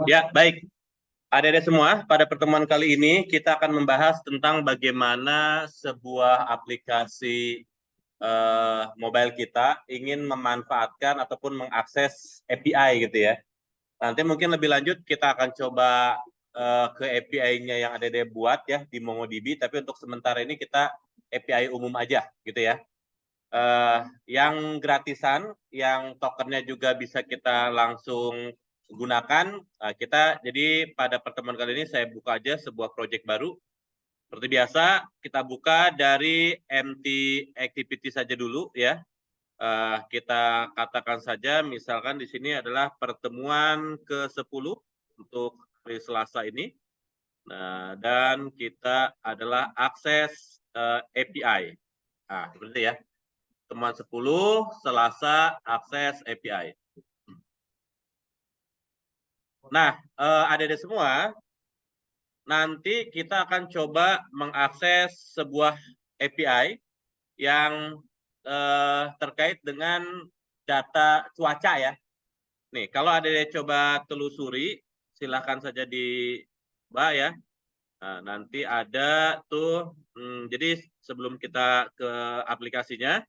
Ya, baik. Adik-adik semua, pada pertemuan kali ini kita akan membahas tentang bagaimana sebuah aplikasi mobile kita ingin memanfaatkan ataupun mengakses API gitu ya. Nanti mungkin lebih lanjut kita akan coba ke API-nya yang adik-adik buat ya di MongoDB, tapi untuk sementara ini kita API umum aja gitu ya. Yang gratisan, yang tokennya juga bisa kita langsung gunakan. Kita jadi pada pertemuan kali ini saya buka aja sebuah project baru. Seperti biasa kita buka dari empty activity saja dulu ya. Kita katakan saja misalkan di sini adalah pertemuan ke-10 untuk hari Selasa ini. Nah, dan kita adalah akses API. Nah, seperti ya. Temuan 10, Selasa, akses API. Nah, adik-adik semua, nanti kita akan coba mengakses sebuah API yang terkait dengan data cuaca ya. Nih, kalau adik-adik coba telusuri, silahkan saja di Mbak ya. Nah, nanti ada tuh, jadi sebelum kita ke aplikasinya,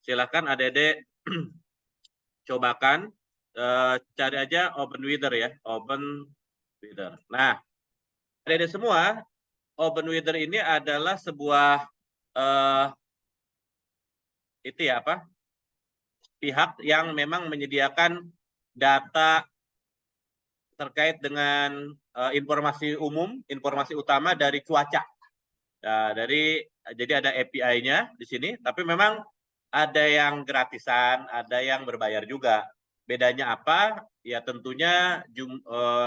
silahkan adik-adik cobakan cari aja OpenWeather ya, OpenWeather. Nah, adik-adik semua, OpenWeather ini adalah sebuah itu ya apa? Pihak yang memang menyediakan data terkait dengan informasi umum, informasi utama dari cuaca. Nah, jadi ada API-nya di sini, tapi memang ada yang gratisan, ada yang berbayar juga. Bedanya apa? Ya tentunya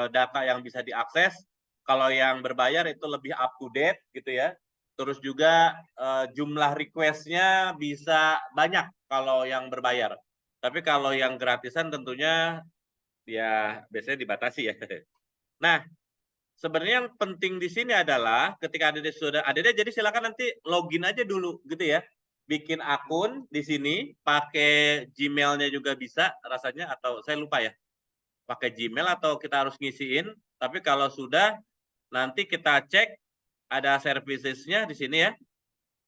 data yang bisa diakses. Kalau yang berbayar itu lebih up to date gitu ya. Terus juga jumlah request-nya bisa banyak kalau yang berbayar. Tapi kalau yang gratisan tentunya ya biasanya dibatasi ya. Nah, sebenarnya yang penting di sini adalah ketika adik-adik jadi silakan nanti login aja dulu gitu ya. Bikin akun di sini, pakai Gmail-nya juga bisa rasanya atau saya lupa ya. Pakai Gmail atau kita harus ngisiin, tapi kalau sudah nanti kita cek ada services-nya di sini ya.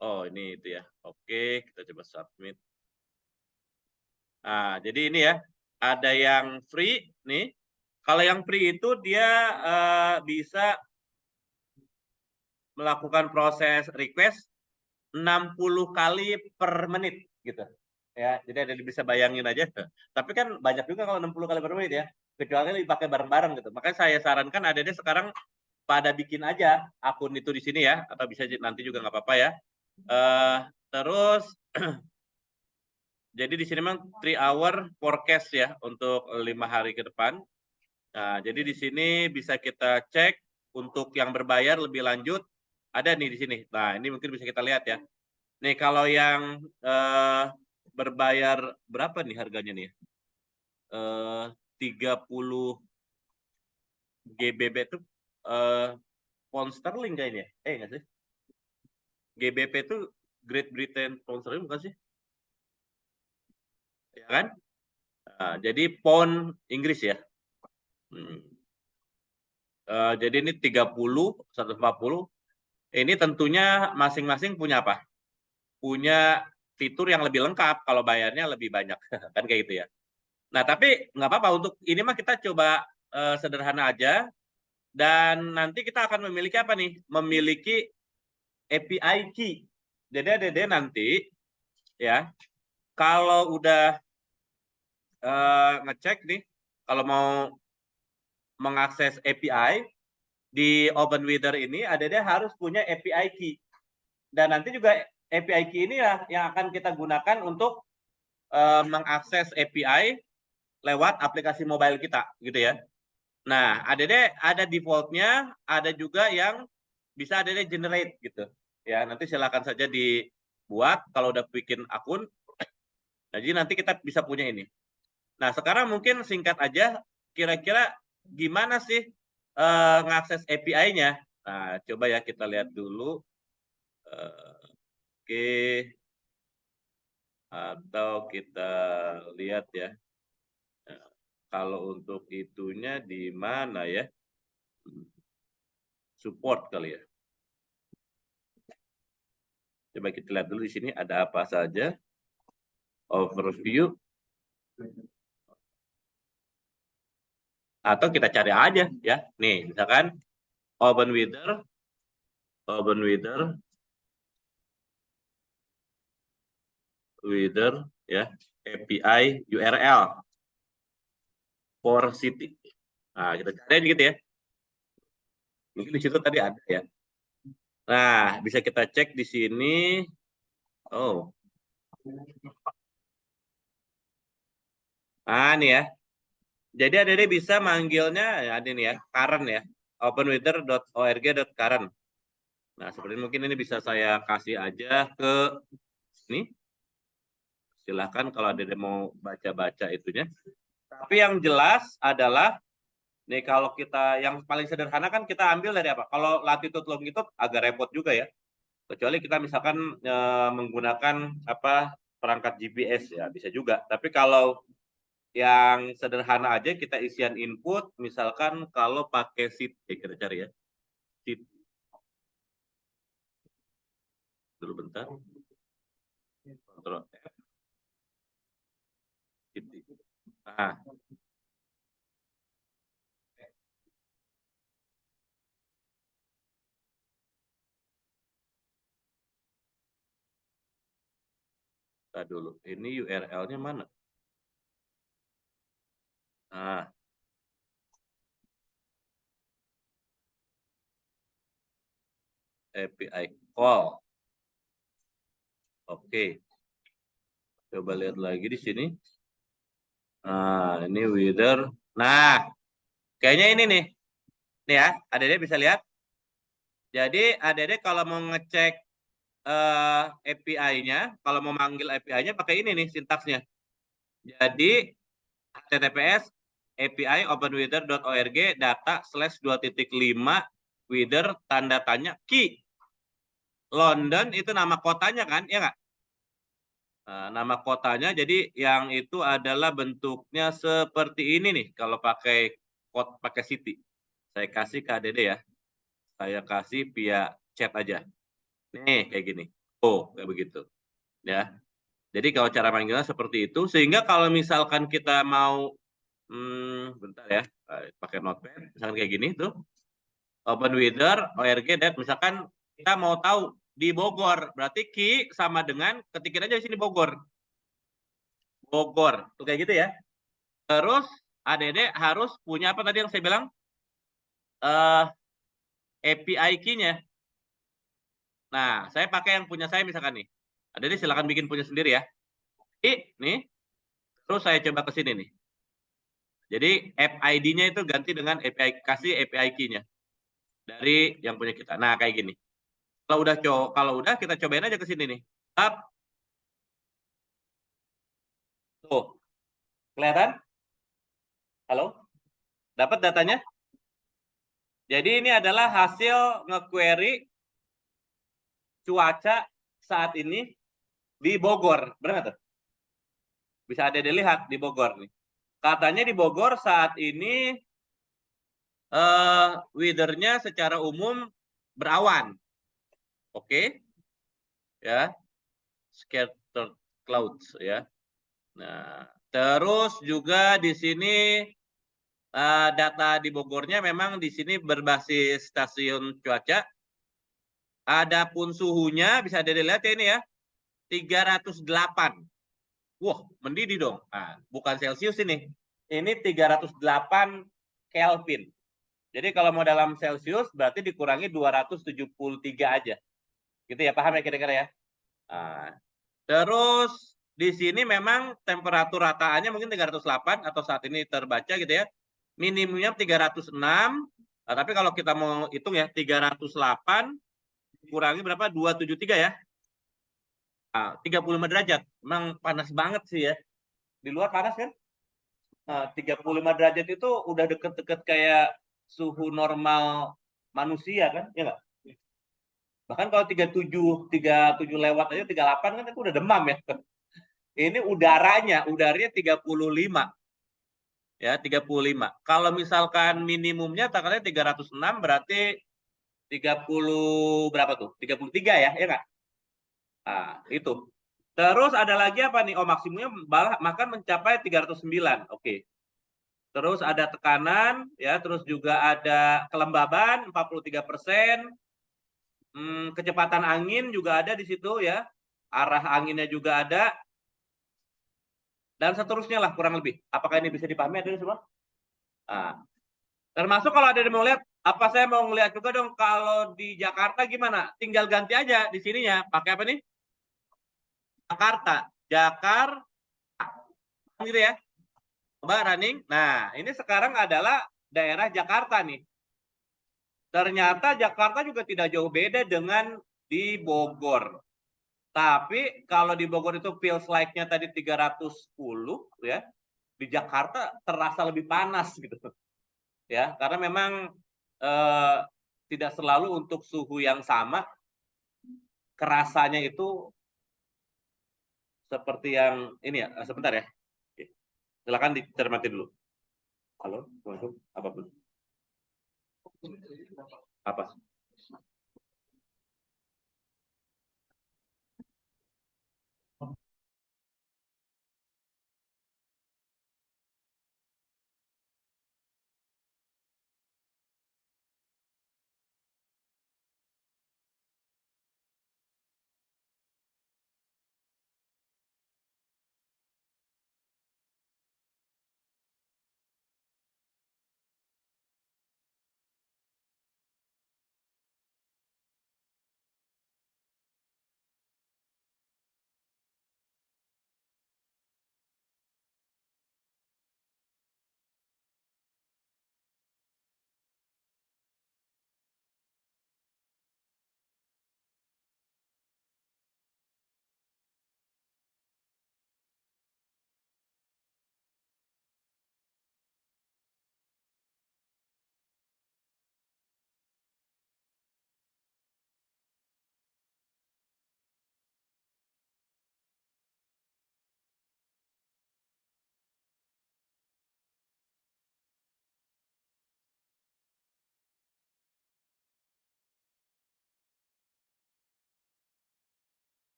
Oh, ini itu ya. Oke, kita coba submit. Nah, jadi ini ya, ada yang free nih. Kalau yang free itu dia bisa melakukan proses request 60 kali per menit gitu. Ya, jadi ada bisa bayangin aja. Tapi kan banyak juga kalau 60 kali per menit ya. Kecuali dipakai bareng-bareng gitu. Makanya saya sarankan adik-adik sekarang pada bikin aja akun itu di sini ya, atau bisa nanti juga nggak apa-apa ya. Terus jadi di sini memang 3 hour forecast ya untuk 5 hari ke depan. Nah, jadi di sini bisa kita cek untuk yang berbayar lebih lanjut ada nih di sini. Nah, ini mungkin bisa kita lihat ya. Nih kalau yang berbayar berapa nih harganya nih? 30 GBP itu pound sterling kayaknya. Enggak sih? GBP itu Great Britain pound sterling bukan sih? Ya kan? Nah, jadi pound Inggris ya. Jadi ini 30, 140. Ini tentunya masing-masing punya apa? Punya fitur yang lebih lengkap kalau bayarnya lebih banyak. Kan kayak gitu ya. Nah, tapi nggak apa-apa untuk ini mah kita coba sederhana aja. Dan nanti kita akan memiliki apa nih? Memiliki API key. Jadi ada nanti ya, kalau udah ngecek nih, kalau mau mengakses API di OpenWeather ini, ada harus punya API key. Dan nanti juga API key ini ya yang akan kita gunakan untuk mengakses API lewat aplikasi mobile kita, gitu ya. Nah, ada defaultnya, ada juga yang bisa generate gitu. Ya, nanti silakan saja dibuat kalau udah bikin akun. Nah, jadi nanti kita bisa punya ini. Nah, sekarang mungkin singkat aja, kira-kira gimana sih ngakses API-nya? Nah, coba ya kita lihat dulu. Oke, atau kita lihat ya. Kalau untuk itunya di mana ya? Support kali ya. Coba kita lihat dulu di sini ada apa saja. Overview. Atau kita cari aja ya. Nih, misalkan OpenWeather ya, API URL for city. Nah, kita cari gitu ya. Mungkin di situ tadi ada ya. Nah, bisa kita cek di sini. Oh. Ah, nih ya. Jadi adik bisa manggilnya ya, ini ya, current ya. openweather.org.current. Nah, seperti mungkin ini bisa saya kasih aja ke sini. Silahkan kalau ada mau baca-baca itunya. Tapi yang jelas adalah, nih kalau kita yang paling sederhana kan kita ambil dari apa? Kalau latitude longitude agak repot juga ya. Kecuali kita misalkan menggunakan apa perangkat GPS ya, bisa juga. Tapi kalau yang sederhana aja kita isian input, misalkan kalau pakai sheet, kita cari ya. Sheet. Dulu bentar. Ctrl F. Nah, kita dulu. Ini URL-nya mana? Nah, API call. Oke. Coba lihat lagi di sini. Nah, ini weather. Nah, kayaknya ini nih. Nih ya, adik-adik bisa lihat. Jadi adik-adik kalau mau ngecek API-nya, kalau mau manggil API-nya pakai ini nih sintaksnya. Jadi https API openweather.org data/2.5 weather tanda tanya key. London itu nama kotanya kan, ya nggak? Nah, nama kotanya jadi yang itu adalah bentuknya seperti ini nih kalau pakai city. Saya kasih ke ADD ya. Saya kasih via chat aja. Nih kayak gini. Oh, kayak begitu. Ya. Jadi kalau cara manggilnya seperti itu sehingga kalau misalkan kita mau bentar ya, pakai notepad misalkan kayak gini tuh. OpenWeather ORG dan misalkan kita mau tahu di Bogor, berarti Ki sama dengan ketikin aja di sini Bogor. Bogor, tuh kayak gitu ya. Terus ADD harus punya apa tadi yang saya bilang? API key-nya. Nah, saya pakai yang punya saya misalkan nih. ADD silakan bikin punya sendiri ya. Nih, terus saya coba ke sini nih. Jadi app ID-nya itu ganti dengan API, kasih API key-nya dari yang punya kita. Nah, kayak gini. Kalau udah kita cobain aja ke sini nih. Tap. Tuh. Kelihatan? Halo? Dapat datanya? Jadi ini adalah hasil nge-query cuaca saat ini di Bogor. Benar nggak tuh? Bisa ada dilihat di Bogor nih. Katanya di Bogor saat ini weather-nya secara umum berawan. Oke. Ya. Scattered clouds ya. Nah, terus juga di sini data di Bogornya memang di sini berbasis stasiun cuaca. Adapun suhunya bisa dilihat ya ini ya. 308. Wah, mendidih dong. Nah, bukan Celcius ini. Ini 308 Kelvin. Jadi kalau mau dalam Celcius berarti dikurangi 273 aja. Gitu ya, paham ya kira-kira ya? Nah, terus di sini memang temperatur rataannya mungkin 308 atau saat ini terbaca gitu ya. Minimumnya 306. Nah, tapi kalau kita mau hitung ya 308 kurangi berapa? 273 ya. Nah, 35 derajat. Memang panas banget sih ya. Di luar panas kan? Nah, 35 derajat itu udah deket-deket kayak suhu normal manusia kan? Ya nggak? Bahkan kalau 37 lewat aja 38 kan itu udah demam ya. Ini udaranya 35. Ya, 35. Kalau misalkan minimumnya tanggalnya 306 berarti 30 berapa tuh? 33 ya, ya nggak? Nah, itu. Terus ada lagi apa nih? Oh, maksimumnya bahkan mencapai 309. Oke. Terus ada tekanan, ya, terus juga ada kelembaban 43%. Kecepatan angin juga ada di situ ya. Arah anginnya juga ada. Dan seterusnya lah kurang lebih. Apakah ini bisa dipahami ada semua? Nah, termasuk kalau ada yang mau lihat, apa saya mau ngeliat juga dong kalau di Jakarta gimana? Tinggal ganti aja di sininya. Pakai apa nih? Jakarta. Jakarta. Gitu ya. Coba running. Nah, ini sekarang adalah daerah Jakarta nih. Ternyata Jakarta juga tidak jauh beda dengan di Bogor. Tapi kalau di Bogor itu feels like-nya tadi 310 ya. Di Jakarta terasa lebih panas gitu. Ya, karena memang tidak selalu untuk suhu yang sama kerasanya itu seperti yang ini ya. Sebentar ya. Silakan dicermati dulu. Halo, Assalamualaikum. Apapun. Apa?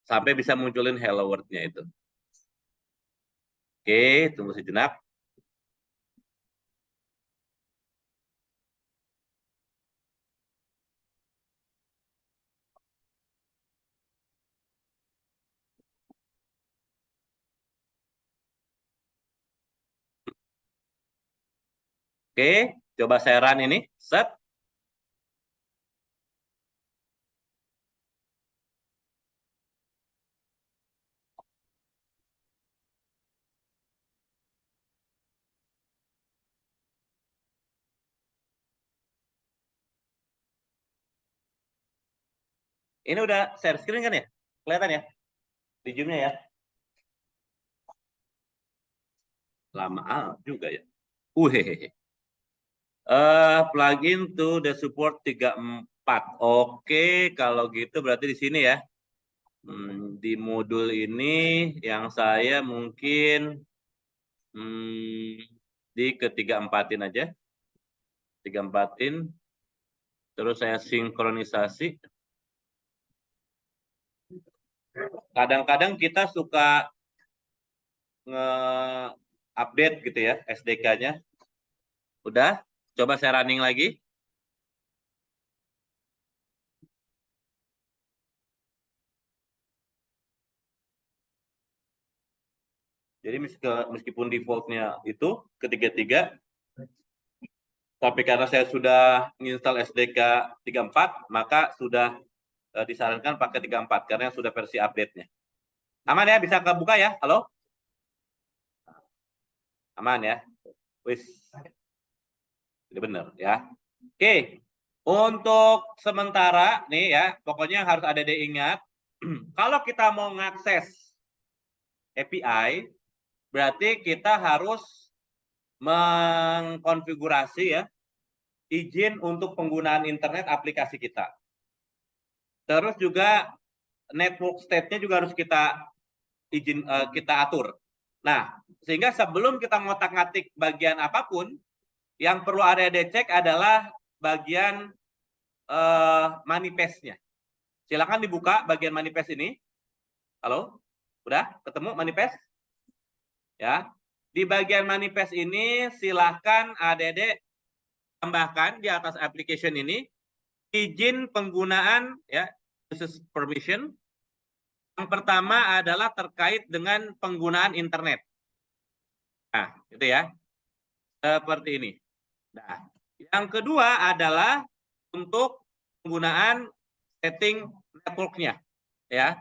sampai bisa munculin hello world-nya itu. Oke, tunggu sejenak. Oke, coba saya run ini. Set. Ini udah share screen kan ya? Kelihatan ya? Di Zoom-nya ya? Lama juga ya. Hehehe. Plugin to the support 34. Oke, kalau gitu berarti di sini ya. Di modul ini yang saya mungkin di ke-34-in aja. 34-in. Terus saya sinkronisasi. Kadang-kadang kita suka nge-update gitu ya SDK-nya. Udah, coba saya running lagi. Jadi meskipun default-nya itu ketiga-tiga, tapi karena saya sudah menginstal SDK 34, maka sudah disarankan pakai 34 karena sudah versi update-nya. Aman ya? Bisa kebuka ya? Halo? Aman ya? Wis. Ini benar ya. Oke. Untuk sementara nih ya, pokoknya harus ada diingat. Kalau kita mau mengakses API, berarti kita harus mengkonfigurasi ya izin untuk penggunaan internet aplikasi kita. Terus juga network state-nya juga harus kita atur. Nah, sehingga sebelum kita ngotak-ngatik bagian apapun, yang perlu ada dicek adalah bagian manifest-nya. Silakan dibuka bagian manifest ini. Halo? Udah ketemu manifest? Ya. Di bagian manifest ini silakan ADD tambahkan di atas application ini izin penggunaan ya, uses permission. Yang pertama adalah terkait dengan penggunaan internet. Nah, itu ya. Seperti ini. Nah, yang kedua adalah untuk penggunaan setting network-nya ya.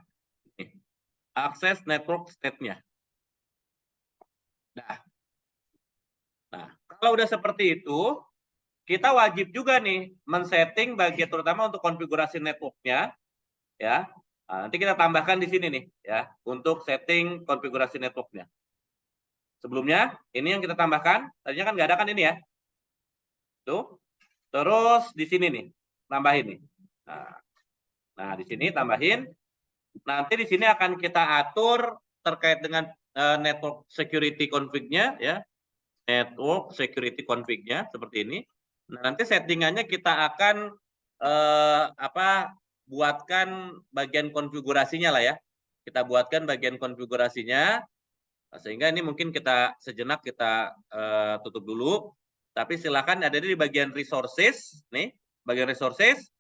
Akses network state-nya. Nah, kalau udah seperti itu, kita wajib juga nih men-setting bagian terutama untuk konfigurasi network-nya ya. Nah, nanti kita tambahkan di sini nih ya untuk setting konfigurasi network-nya. Sebelumnya ini yang kita tambahkan, tadinya kan nggak ada kan ini ya. Tuh. Terus di sini nih, tambahin nih. Nah, di sini tambahin. Nanti di sini akan kita atur terkait dengan network security config-nya ya. Network security config-nya seperti ini. Nah, nanti settingannya kita akan buatkan bagian konfigurasinya lah ya. Kita buatkan bagian konfigurasinya. Nah, sehingga ini mungkin kita sejenak kita tutup dulu. Tapi silakan ada di bagian resources, nih, bagian resources,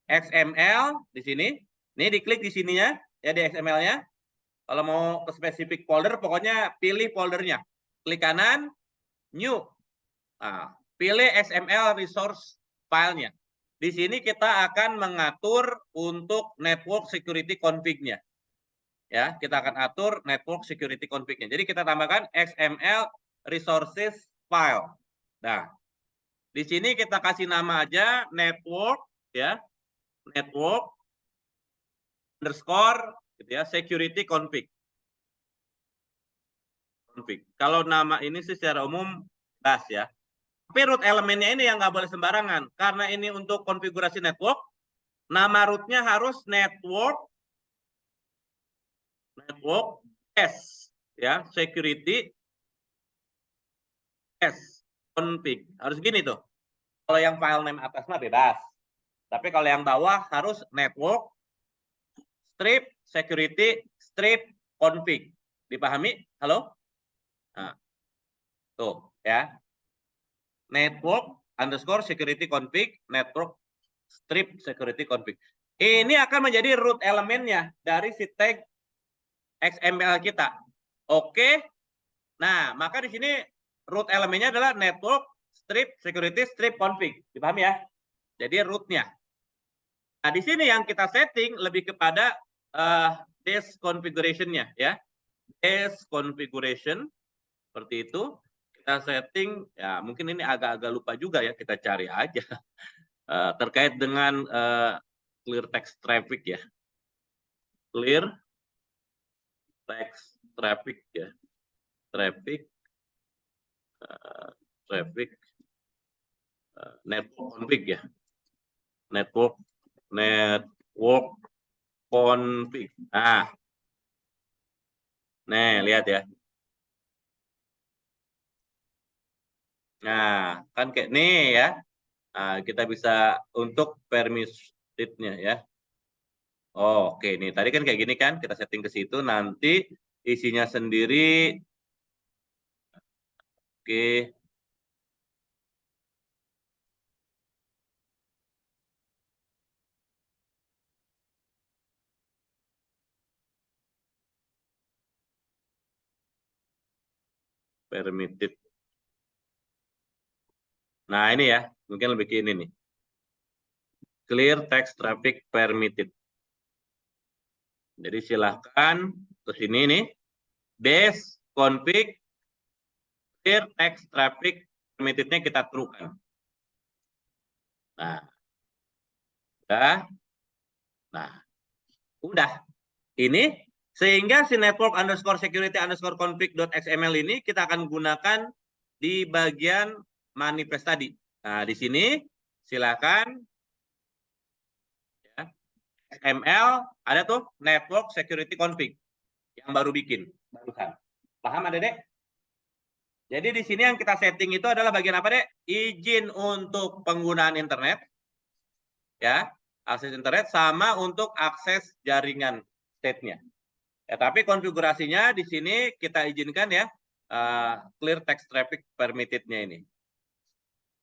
XML di sini. Nih diklik di sininya ya di XML-nya. Kalau mau ke spesifik folder, pokoknya pilih foldernya. Klik kanan, new. Nah, pilih XML resource filenya. Di sini kita akan mengatur untuk network security config-nya. Ya, kita akan atur network security config-nya. Jadi kita tambahkan XML resources file. Nah, di sini kita kasih nama aja network ya. Network underscore gitu ya, security config. Kalau nama ini sih secara umum bebas ya. Tapi root elemennya ini yang nggak boleh sembarangan. Karena ini untuk konfigurasi network, nama rootnya harus network S ya, security S config. Harus gini tuh. Kalau yang file name atas mah bebas. Tapi kalau yang bawah harus network strip security strip config. Dipahami? Halo? Nah, tuh ya. Network underscore security config, network strip security config. Ini akan menjadi root elemennya dari si tag XML kita. Oke. Nah, maka di sini root elemennya adalah network strip security strip config. Dipahami ya? Jadi rootnya. Nah, di sini yang kita setting lebih kepada this configuration-nya ya. This configuration seperti itu. Kita setting ya, mungkin ini agak-agak lupa juga ya, kita cari aja. Terkait dengan clear text traffic ya. Clear text traffic ya. Traffic network config ya. Network config. Nah, lihat ya. Nah, kan kayak nih ya. Nah, kita bisa untuk permitted-nya ya. Oh, oke nih. Tadi kan kayak gini kan, kita setting ke situ, nanti isinya sendiri. Oke. Permitted. Nah, ini ya, mungkin lebih ke ini nih. Clear text traffic permitted. Jadi silahkan ke sini nih. Des config clear text traffic permitted-nya kita true-kan. Nah, udah. Nah, udah. Ini sehingga si network underscore security underscore config.xml ini kita akan gunakan di bagian manifest tadi. Nah, di sini silakan ya, XML ada tuh network security config yang baru bikin barusan. Paham Adek? Jadi di sini yang kita setting itu adalah bagian apa, Dek? Izin untuk penggunaan internet. Ya, akses internet sama untuk akses jaringan state-nya. Ya, tapi konfigurasinya di sini kita izinkan ya clear text traffic permitted-nya ini.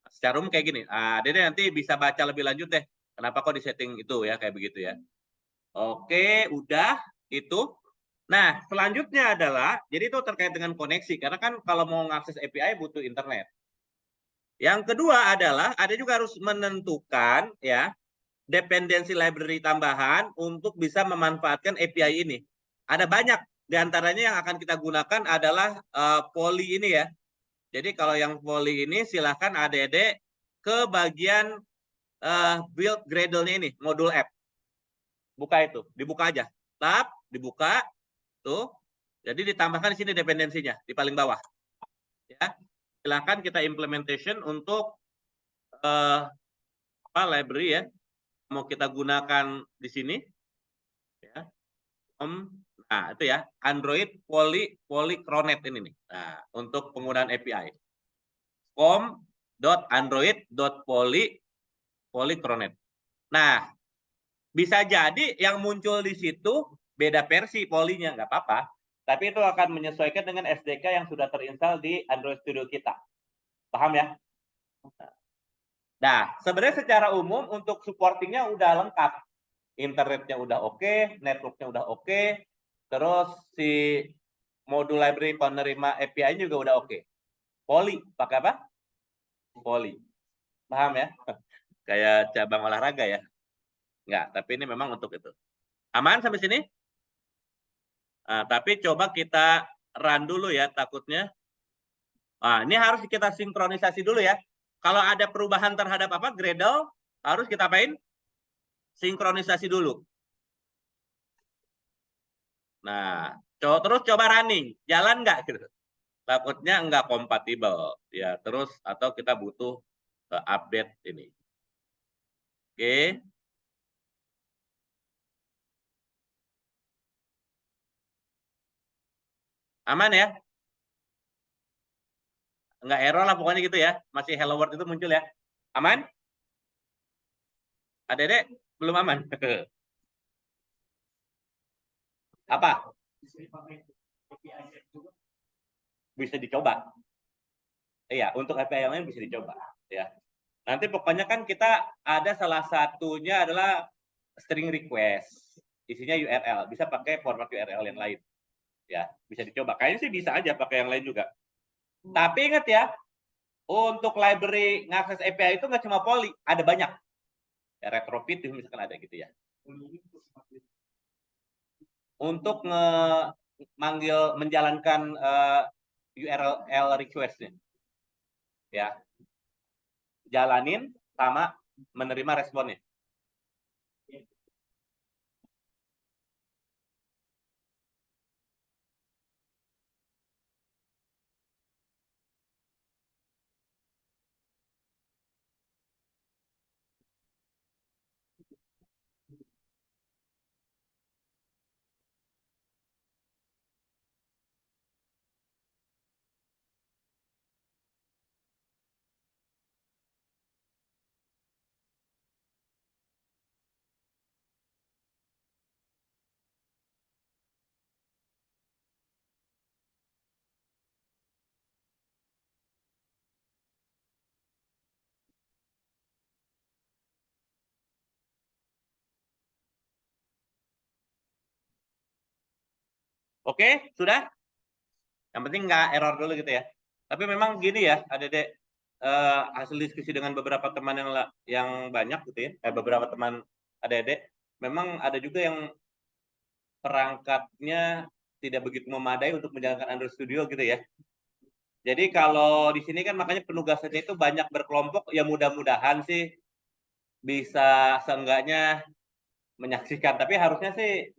Secara umum kayak gini. Dede nanti bisa baca lebih lanjut deh. Kenapa kok di setting itu ya kayak begitu ya. Oke, udah itu. Nah, selanjutnya adalah jadi itu terkait dengan koneksi karena kan kalau mau mengakses API butuh internet. Yang kedua adalah ada juga harus menentukan ya dependensi library tambahan untuk bisa memanfaatkan API ini. Ada banyak diantaranya yang akan kita gunakan adalah poly ini ya. Jadi kalau yang poly ini silahkan add ke bagian build Gradle-nya ini, modul app. Buka itu, dibuka aja. Tab, dibuka, tuh. Jadi ditambahkan di sini dependensinya, di paling bawah. Ya, silahkan kita implementation untuk library ya. Mau kita gunakan di sini. Ya. Nah, itu ya, Android Polychronet ini nih. Nah, untuk penggunaan API. com.android.polychronet. Nah, bisa jadi yang muncul di situ beda versi polinya, nggak apa-apa. Tapi itu akan menyesuaikan dengan SDK yang sudah terinstall di Android Studio kita. Paham ya? Nah, sebenarnya secara umum untuk supportingnya udah lengkap. Internetnya udah oke, networknya udah oke, terus si modul library penerima API juga udah oke. Poly, pakai apa? Poly. Paham ya? Kayak cabang olahraga ya? Enggak, tapi ini memang untuk itu. Aman sampai sini? Nah, tapi coba kita run dulu ya, takutnya. Nah, ini harus kita sinkronisasi dulu ya. Kalau ada perubahan terhadap apa, Gradle, harus kita apain? Sinkronisasi dulu. Nah, terus coba running, jalan nggak gitu. Takutnya nggak kompatibel ya, terus atau kita butuh update ini. Oke. Aman ya? Nggak error lah pokoknya gitu ya. Masih hello world itu muncul ya. Aman? Adek belum aman? Apa? Bisa dicoba. Iya, untuk API yang lain bisa dicoba. Ya. Nanti pokoknya kan kita ada salah satunya adalah string request. Isinya URL. Bisa pakai format URL yang lain. Ya, bisa dicoba. Kayaknya sih bisa aja pakai yang lain juga. Tapi ingat ya, untuk library ngakses API itu nggak cuma Poly, ada banyak. Ya, retrofit misalkan ada gitu ya. Untuk menjalankan URL request-nya. Ya. Jalanin sama menerima responnya. Oke, sudah? Yang penting nggak error dulu gitu ya. Tapi memang gini ya, Adek, hasil diskusi dengan beberapa teman yang banyak gitu ya, beberapa teman Adek, memang ada juga yang perangkatnya tidak begitu memadai untuk menjalankan Android Studio gitu ya. Jadi kalau di sini kan makanya penugasannya itu banyak berkelompok, ya mudah-mudahan sih bisa seenggaknya menyaksikan. Tapi harusnya sih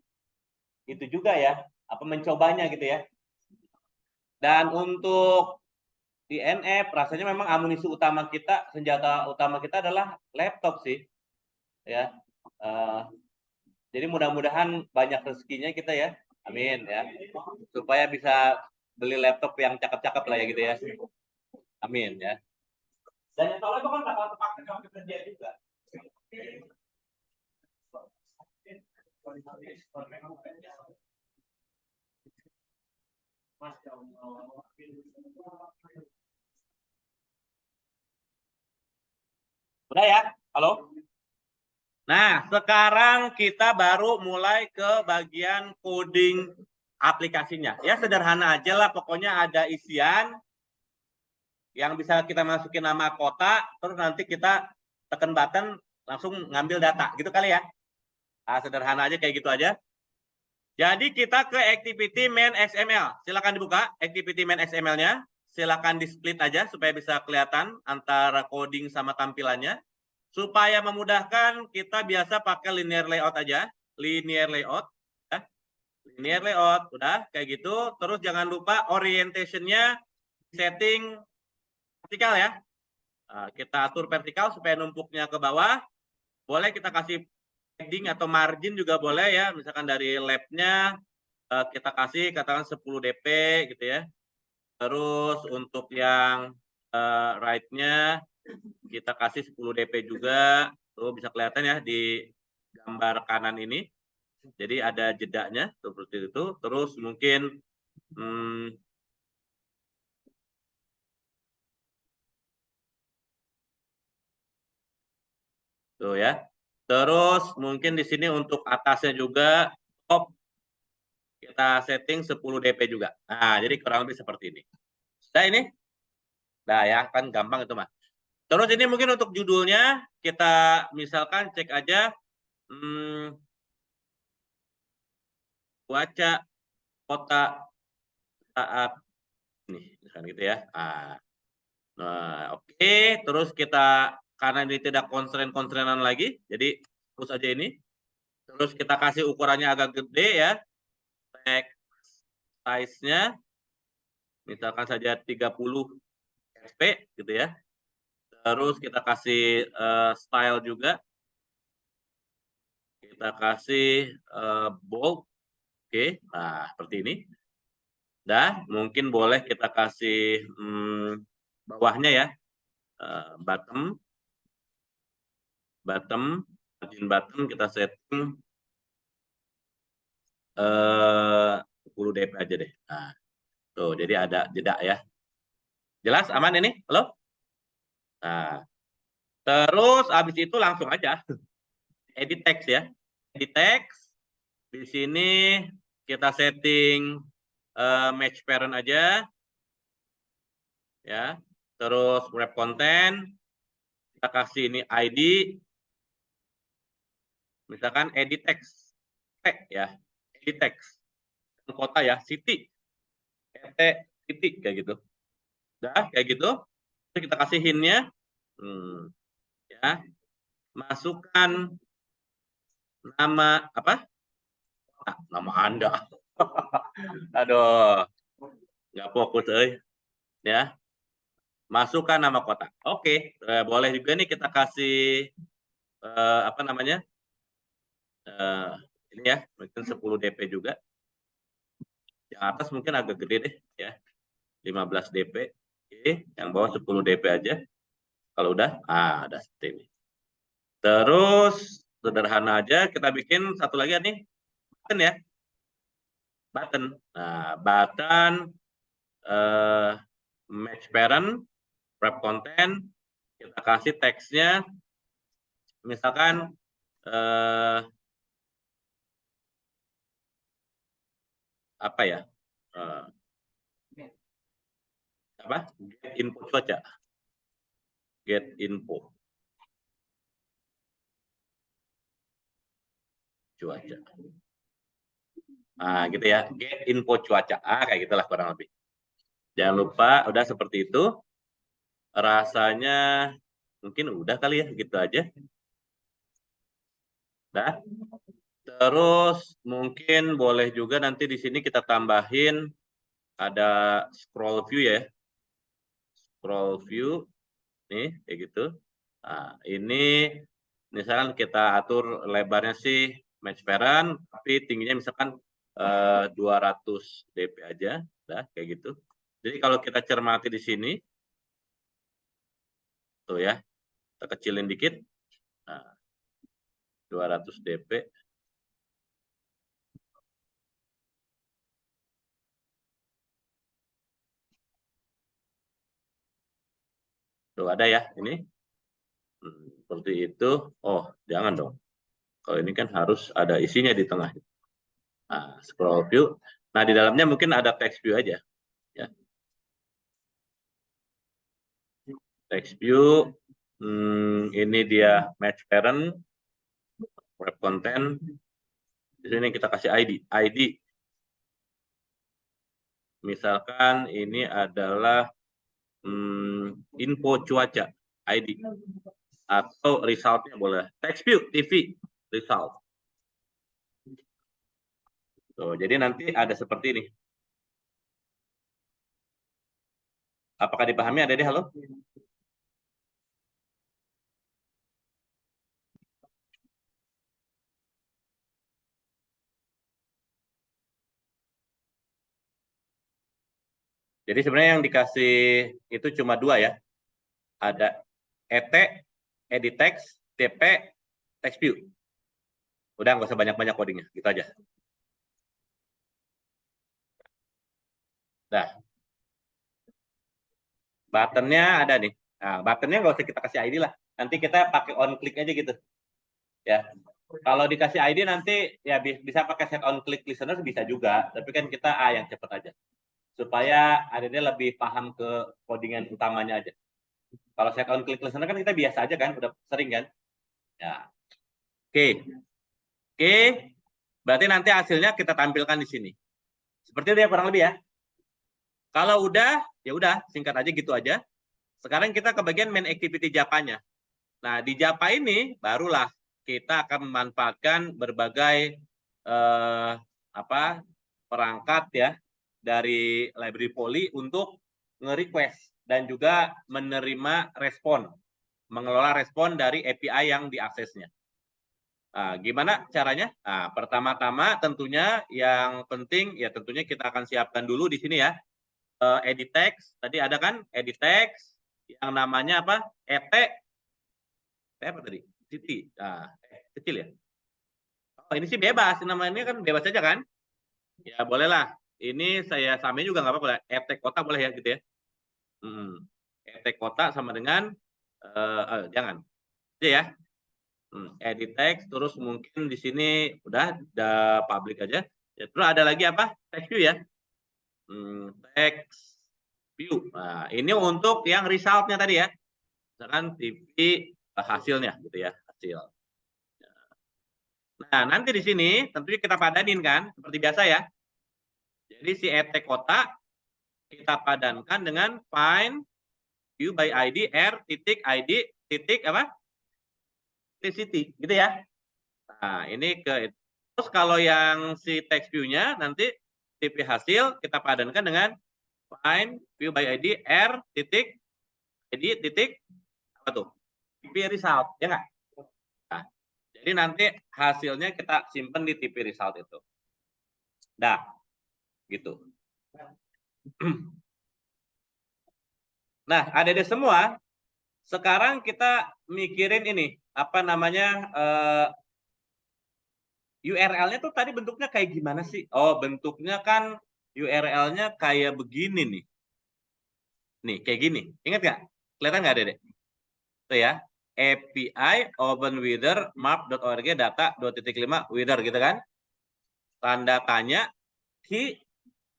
itu juga ya, apa mencobanya gitu ya. Dan untuk di NF rasanya memang amunisi utama kita, senjata utama kita adalah laptop sih, ya. Jadi mudah-mudahan banyak rezekinya kita ya, amin ya, supaya bisa beli laptop yang cakep-cakep lah ya gitu ya, amin ya. Dan yang itu kan bakal terpakai kalau kerja juga. Udah ya, halo. Nah, sekarang kita baru mulai ke bagian coding aplikasinya. Ya sederhana aja lah, pokoknya ada isian yang bisa kita masukin nama kota, terus nanti kita tekan button langsung ngambil data, gitu kali ya. Nah, sederhana aja kayak gitu aja. Jadi kita ke activity main XML. Silakan dibuka activity main XML-nya. Silakan di-split aja supaya bisa kelihatan antara coding sama tampilannya. Supaya memudahkan, kita biasa pakai linear layout aja. Linear layout. Ya. Linear layout. Udah, kayak gitu. Terus jangan lupa orientation-nya setting vertikal ya. Nah, kita atur vertikal supaya numpuknya ke bawah. Boleh kita kasih padding atau margin juga boleh ya. Misalkan dari lab-nya kita kasih katakan 10 dp gitu ya. Terus untuk yang right-nya kita kasih 10 dp juga. Tuh bisa kelihatan ya di gambar kanan ini. Jadi ada jedanya seperti itu. Terus mungkin tuh ya. Terus mungkin di sini untuk atasnya juga top kita setting 10 dp juga. Nah, jadi kurang lebih seperti ini. Nah, ini. Nah, ya kan gampang itu, Mas. Terus ini mungkin untuk judulnya kita misalkan cek aja cuaca kota saat ini, misalkan gitu ya. Nah, oke. Terus kita karena ini tidak konstren-konstrenan lagi, jadi terus aja ini. Terus kita kasih ukurannya agak gede ya. Text size-nya misalkan saja 30 sp gitu ya. Terus kita kasih style juga. Kita kasih bold. Oke, nah seperti ini. Dah, mungkin boleh kita kasih bawahnya ya, bottom, margin bottom kita setting 10 DP aja deh. Nah, tuh jadi ada jeda ya. Jelas aman ini? Halo? Nah, terus habis itu langsung aja edit text ya. Edit text. Di sini kita setting match parent aja. Ya. Terus wrap content. Kita kasih ini ID. Misalkan edit text. Ya. Edit text. Kota ya, city. City kayak gitu. Udah kayak gitu. Terus kita kasih hint-nya. Ya. Masukkan nama apa? Nama Anda. Aduh. Nggak fokus ya. Masukkan nama kota. Oke, boleh juga nih kita kasih apa namanya? Ini ya, mungkin 10 DP juga. Yang atas mungkin agak gede deh ya. 15 DP. Oke, yang bawah 10 DP aja. Kalau udah, ada seperti ini. Terus sederhana aja kita bikin satu lagi nih, button ya. Button. Nah, button match parent, wrap content, kita kasih teksnya misalkan apa ya? Apa? Get info cuaca. Get info cuaca. Nah, gitu ya. Get info cuaca. Kayak gitulah kurang lebih. Jangan lupa, udah seperti itu. Rasanya mungkin udah kali ya, gitu aja. Udah. Terus mungkin boleh juga nanti di sini kita tambahin ada scroll view ya. Scroll view nih kayak gitu. Nah, ini misalkan kita atur lebarnya sih match parent, tapi tingginya misalkan 200 dp aja, dah kayak gitu. Jadi kalau kita cermati di sini, tuh ya, kita kecilin dikit, nah, 200 dp. Tuh ada ya ini. Seperti itu. Oh, jangan dong. Kalau ini kan harus ada isinya di tengah. Nah, scroll view. Nah, di dalamnya mungkin ada text view aja. Ya. Text view. Ini dia match parent, wrap content. Di sini kita kasih ID. ID. Misalkan ini adalah info cuaca. ID. Atau resultnya boleh. Text view, TV, result. Tuh, jadi nanti ada seperti ini. Apakah dipahami? Ada di halo? Jadi sebenarnya yang dikasih itu cuma 2 ya. Ada ET, edit text, TP, text view. Udah nggak usah banyak-banyak codingnya, gitu aja. Nah, buttonnya ada nih. Nah, buttonnya nggak usah kita kasih ID lah. Nanti kita pakai on click aja gitu. Ya. Kalau dikasih ID nanti ya bisa pakai set on click listener bisa juga. Tapi kan kita yang cepet aja. Supaya adanya lebih paham ke codingan utamanya aja. Kalau set on click listener kan kita biasa aja kan, udah sering kan. Ya. Oke. Oke. Berarti nanti hasilnya kita tampilkan di sini. Seperti itu ya kurang lebih ya. Kalau udah, ya udah, singkat aja gitu aja. Sekarang kita ke bagian main activity Japa-nya. Nah, di Japa ini barulah kita akan memanfaatkan berbagai perangkat ya dari library Poly untuk nge-request dan juga menerima respon, mengelola respon dari API yang diaksesnya. Nah, gimana caranya? Nah, pertama-tama tentunya yang penting ya tentunya kita akan siapkan dulu di sini ya. Edit text, tadi ada kan edit text yang namanya apa? Apa tadi? City. Nah, kecil ya. Oh, ini sih bebas, namanya kan bebas aja kan? Ya bolehlah. Ini saya samain juga nggak apa-apa. Etek kotak boleh ya gitu ya. Etek kotak sama dengan jangan. Itu ya. Edit text terus mungkin di sini udah public aja. Ya, terus ada lagi apa? Text view ya. Text view. Nah, ini untuk yang resultnya tadi ya. Misalkan TV hasilnya gitu ya, hasil. Nah, nanti di sini tentunya kita padanin kan, seperti biasa ya. Jadi si etek kotak kita padankan dengan find view by ID r titik ID titik apa? City gitu ya. Nah, ini ke terus kalau yang si text view-nya nanti TV hasil kita padankan dengan find view by ID r titik ID titik apa tuh? TV result, ya nggak? Nah, jadi nanti hasilnya kita simpan di TV result itu. Dah, gitu. Nah, adik-adik semua, sekarang kita mikirin ini, apa namanya, URL-nya tuh tadi bentuknya kayak gimana sih? Oh, bentuknya kan URL-nya kayak begini nih. Nih, kayak gini. Ingat nggak? Kelihatan nggak, Dede? Tuh ya. API open wither map.org data 2.5 wither gitu kan. Tanda tanya key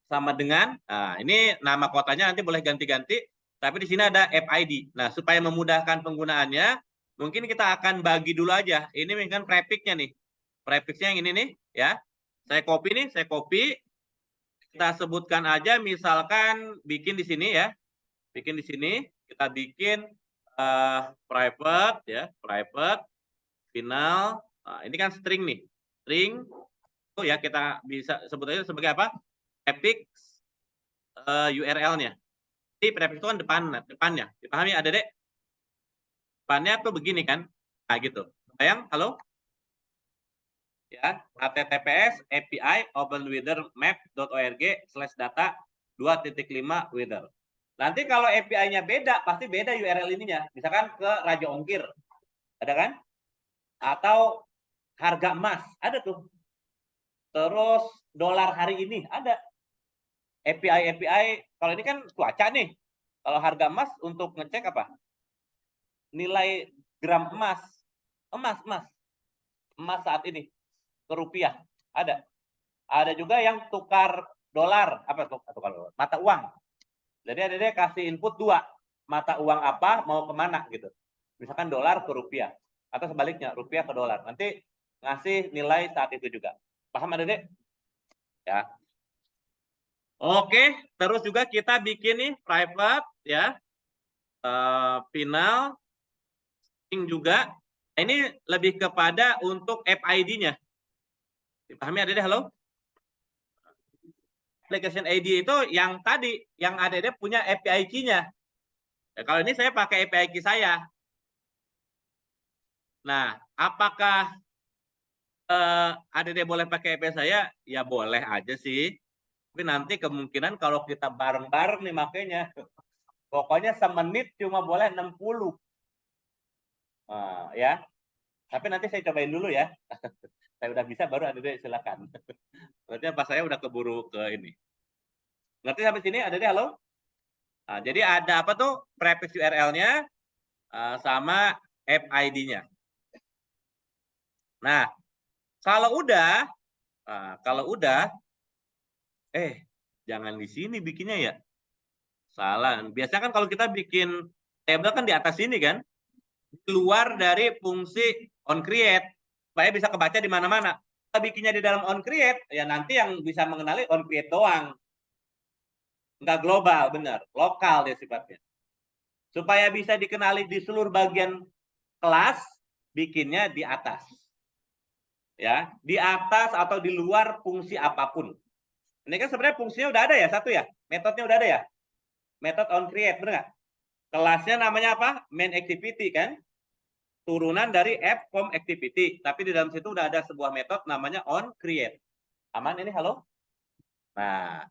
sama dengan, nah ini nama kotanya nanti boleh ganti-ganti, tapi di sini ada app ID. Nah, supaya memudahkan penggunaannya, mungkin kita akan bagi dulu aja. Ini kan prefix-nya nih. Prefix-nya yang ini nih, ya. Saya copy nih, saya copy. Kita sebutkan aja, misalkan bikin di sini ya. Bikin di sini, kita bikin private ya, private final. Nah, ini kan string nih. String itu ya kita bisa sebut aja sebagai apa? Prefix URL-nya. Jadi prefix itu kan depannya. Dipahami ada dek? Depannya tuh begini kan? Nah gitu. Bayang, halo? Ya, https API openwithermap.org/data 2.5 wither. Nanti kalau API-nya beda, pasti beda URL ininya. Misalkan ke Raja Ongkir. Ada kan? Atau harga emas. Ada tuh. Terus dolar hari ini. Ada. API, kalau ini kan cuaca nih. Kalau harga emas untuk ngecek apa? Nilai gram emas. Emas saat ini. Ke rupiah. Ada. Ada juga yang tukar dolar. Apa tukar dolar? Mata uang. Jadi ada kasih input 2. Mata uang apa, mau kemana gitu. Misalkan dolar ke rupiah. Atau sebaliknya, rupiah ke dolar. Nanti ngasih nilai saat itu juga. Paham ada dek? Ya. Oke, terus juga kita bikin nih private ya. Final string juga. Ini lebih kepada untuk app ID-nya. Dipahami ada deh, halo? Application ID itu yang tadi, yang ada punya API key-nya. Ya, kalau ini saya pakai API key saya. Nah, apakah ADD boleh pakai API saya? Ya boleh aja sih. Tapi nanti kemungkinan kalau kita bareng-bareng nih makanya, pokoknya semenit cuma boleh 60. Ya. Tapi nanti saya cobain dulu ya. Saya udah bisa baru ADD silakan. Berarti pas saya udah keburu ke ini. Ngerti sampai sini ADD halo? Nah, jadi ada apa tuh? Prefix URL-nya sama app ID-nya. Nah, kalau udah jangan di sini bikinnya ya. Salah. Biasanya kan kalau kita bikin table kan di atas sini kan. Keluar dari fungsi on create supaya bisa kebaca di mana-mana. Kita bikinnya di dalam on create, ya nanti yang bisa mengenali on create doang. Enggak global, benar. Lokal dia sifatnya. Supaya bisa dikenali di seluruh bagian kelas, bikinnya di atas. Ya, di atas atau di luar fungsi apapun. Ini kan sebenarnya fungsinya udah ada ya, satu ya. Metodenya udah ada ya. Metode on create, benar nggak? Kelasnya namanya apa? Main activity kan? Turunan dari app.com activity. Tapi di dalam situ udah ada sebuah metode namanya on create. Aman ini, halo? Nah,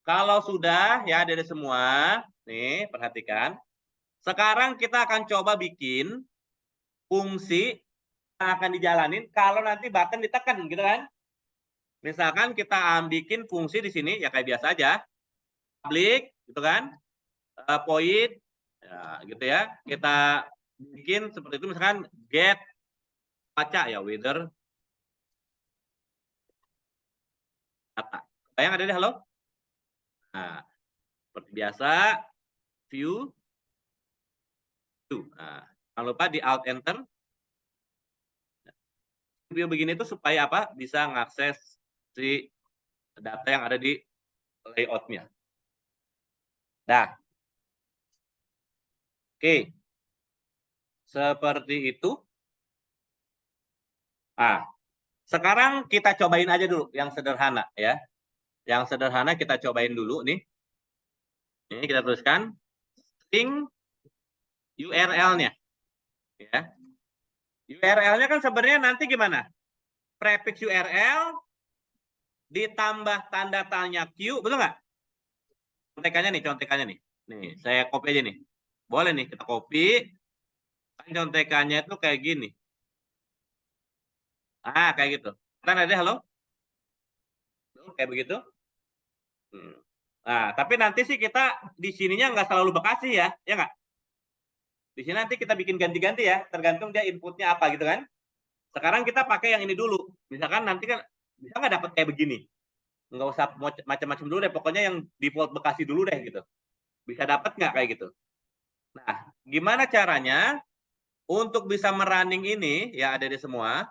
kalau sudah ya ada semua, nih perhatikan. Sekarang kita akan coba bikin fungsi yang akan dijalanin kalau nanti button ditekan gitu kan. Misalkan kita bikin fungsi di sini ya kayak biasa aja, public, gitu kan, void, ya, gitu ya. Kita bikin seperti itu, misalkan get baca ya weather data. Yang ada di halo? Nah, seperti biasa, view. Nah, jangan lupa di alt enter. View begini itu supaya apa? Bisa mengakses si data yang ada di layout-nya. Nah, oke. Seperti itu. Nah, sekarang kita cobain aja dulu yang sederhana ya. Yang sederhana kita cobain dulu nih. Ini kita tuliskan string URL-nya. Ya. URL-nya kan sebenarnya nanti gimana? Prefix URL ditambah tanda tanya Q, betul nggak? Contekannya nih. Nih, saya copy aja nih. Boleh nih, kita copy. Kan contekannya itu kayak gini. Ah, kayak gitu. Kan ada halo? Kayak begitu. Nah, tapi nanti sih kita di sininya nggak selalu Bekasi ya nggak? Di sini nanti kita bikin ganti-ganti ya, tergantung dia inputnya apa gitu kan. Sekarang kita pakai yang ini dulu. Misalkan nanti kan bisa nggak dapat kayak begini. Nggak usah macam-macam dulu deh, pokoknya yang default Bekasi dulu deh gitu. Bisa dapat nggak kayak gitu? Nah, gimana caranya untuk bisa merunning ini ya ada di semua,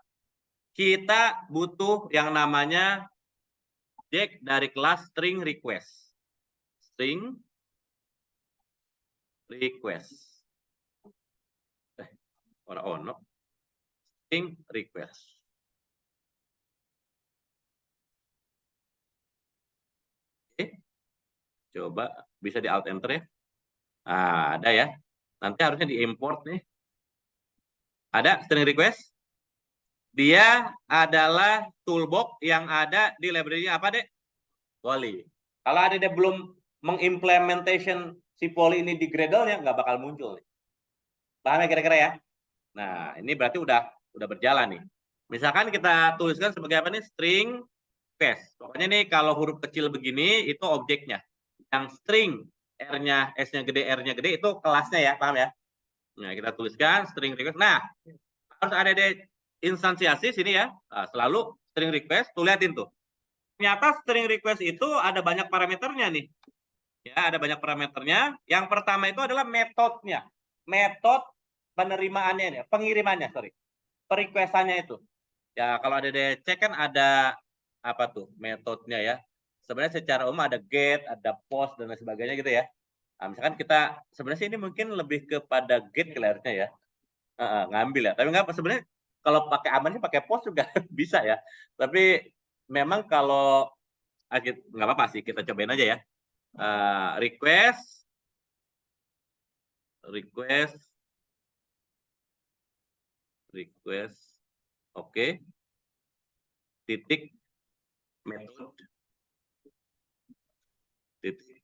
kita butuh yang namanya objek dari kelas string request. String request. Ono. String request. Oke. Coba bisa di alt enter ya. Nah, ada ya. Nanti harusnya diimport nih. Ada string request. Dia adalah toolbox yang ada di library-nya apa, Dek? Poly. Kalau ada dia belum mengimplementation si Poly ini di Gradle-nya, nggak bakal muncul. Paham ya kira-kira ya? Nah, ini berarti udah berjalan nih. Misalkan kita tuliskan sebagai apa nih? String request. Pokoknya nih kalau huruf kecil begini itu objeknya. Yang string R-nya, S-nya gede, R-nya gede itu kelasnya ya, paham ya? Nah, kita tuliskan string request. Nah, harus ada di instansiasi sini ya. Nah, selalu string request, tuh liatin tuh. Ternyata string request itu ada banyak parameternya nih. Ya, ada banyak parameternya. Yang pertama itu adalah metodenya. Metode penerimaannya, pengirimannya, sorry. Requestannya itu. Ya, kalau ada cek kan ada apa tuh metodenya ya. Sebenarnya secara umum ada get, ada post dan lain sebagainya gitu ya. Nah, misalkan kita sebenarnya ini mungkin lebih kepada get harusnya ya. Ngambil ya. Tapi nggak sebenarnya kalau pakai aman sih pakai post juga bisa ya. Tapi memang kalau nggak apa-apa sih kita cobain aja ya. Request oke. Titik metode titik.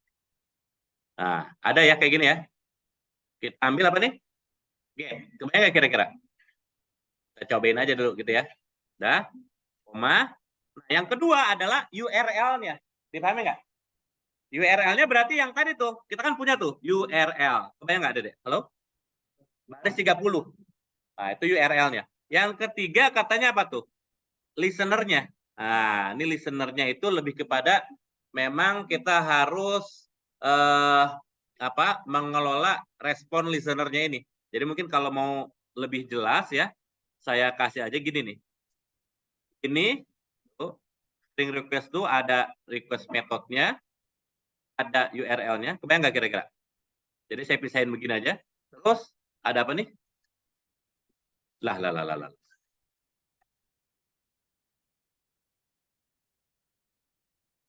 Nah, ada ya kayak gini ya. Kita ambil apa nih? Get. Kebayang nggak kira-kira? Kita cobain aja dulu gitu ya. Dah, koma. Nah, yang kedua adalah URL-nya. Dipahami nggak? URL-nya berarti yang tadi tuh. Kita kan punya tuh URL. Kebayang nggak, Dede? Halo? Baris 30. Nah, itu URL-nya. Yang ketiga katanya apa tuh? Listener-nya. Nah, ini listener-nya itu lebih kepada memang kita harus mengelola respon listener-nya ini. Jadi mungkin kalau mau lebih jelas ya, saya kasih aja gini nih. Ini string request tuh ada request metodenya, ada URL-nya. Kebayang nggak kira-kira? Jadi saya pisahin begini aja. Terus ada apa nih? Lah.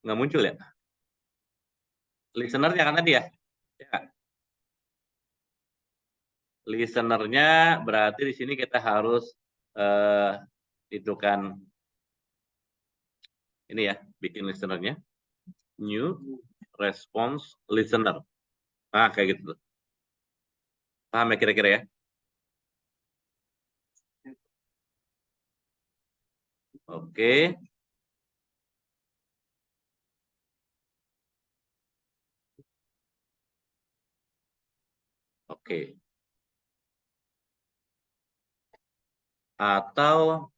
Nggak muncul ya? Listener-nya kan tadi ya? Ya. Listener-nya berarti di sini kita harus itu kan ini ya, bikin listener-nya. New response listener. Nah, kayak gitu tuh. Paham ya kira-kira ya? Oke. Oke. Atau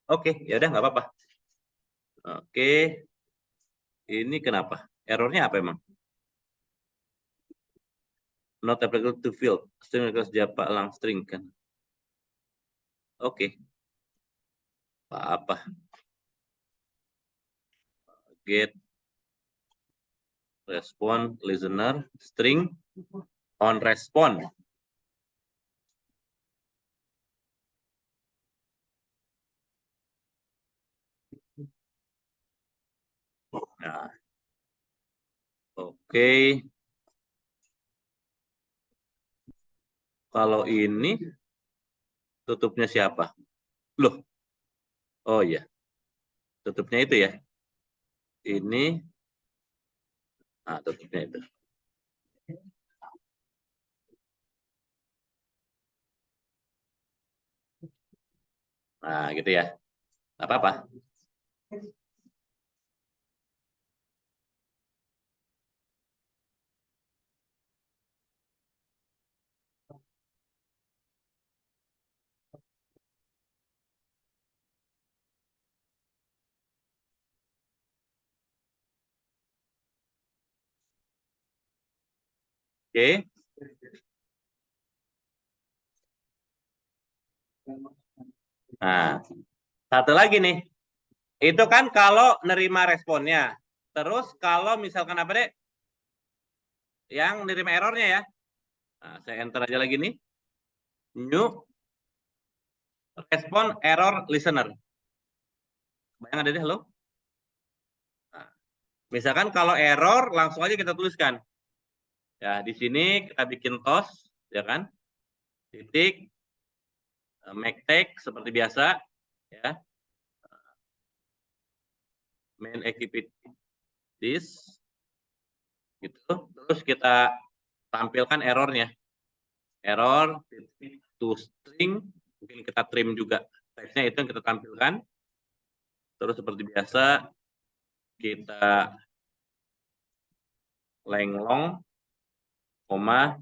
oke, ya udah nggak apa-apa. Oke, ini kenapa? Errornya apa emang? Not applicable to field. String request Java lang string kan. Oke. Apa? Get respond listener string on respond. Nah, oke. Kalau ini tutupnya siapa? Loh, oh iya. Tutupnya itu ya. Ini, nah tutupnya itu. Nah, gitu ya. Nggak apa-apa. Oke. Nah, satu lagi nih. Itu kan kalau nerima responnya. Terus kalau misalkan apa deh? Yang nerima errornya ya. Nah, saya enter aja lagi nih. New respond error listener. Bayang ada deh, halo? Nah, misalkan kalau error, langsung aja kita tuliskan. Ya, di sini kita bikin tos, ya kan? Titik, make tag seperti biasa, ya. Main activity this, gitu. Terus kita tampilkan errornya. Error, to string, mungkin kita trim juga. Teksnya itu yang kita tampilkan. Terus seperti biasa, kita lenglong, koma,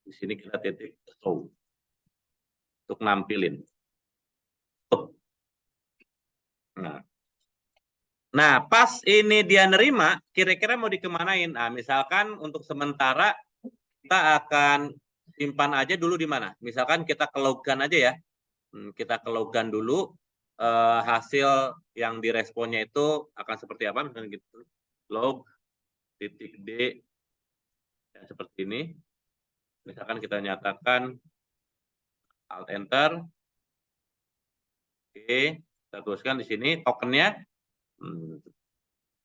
di sini kita titik show untuk nampilin. Nah, pas ini dia nerima, kira-kira mau dikemanain? Nah, misalkan untuk sementara kita akan simpan aja dulu di mana? Misalkan kita ke logkan aja ya. Kita ke logkan dulu, hasil yang diresponnya itu akan seperti apa? Misalkan gitu. Log titik D ya, seperti ini. Misalkan kita nyatakan Alt Enter. Oke, kita tuliskan di sini tokennya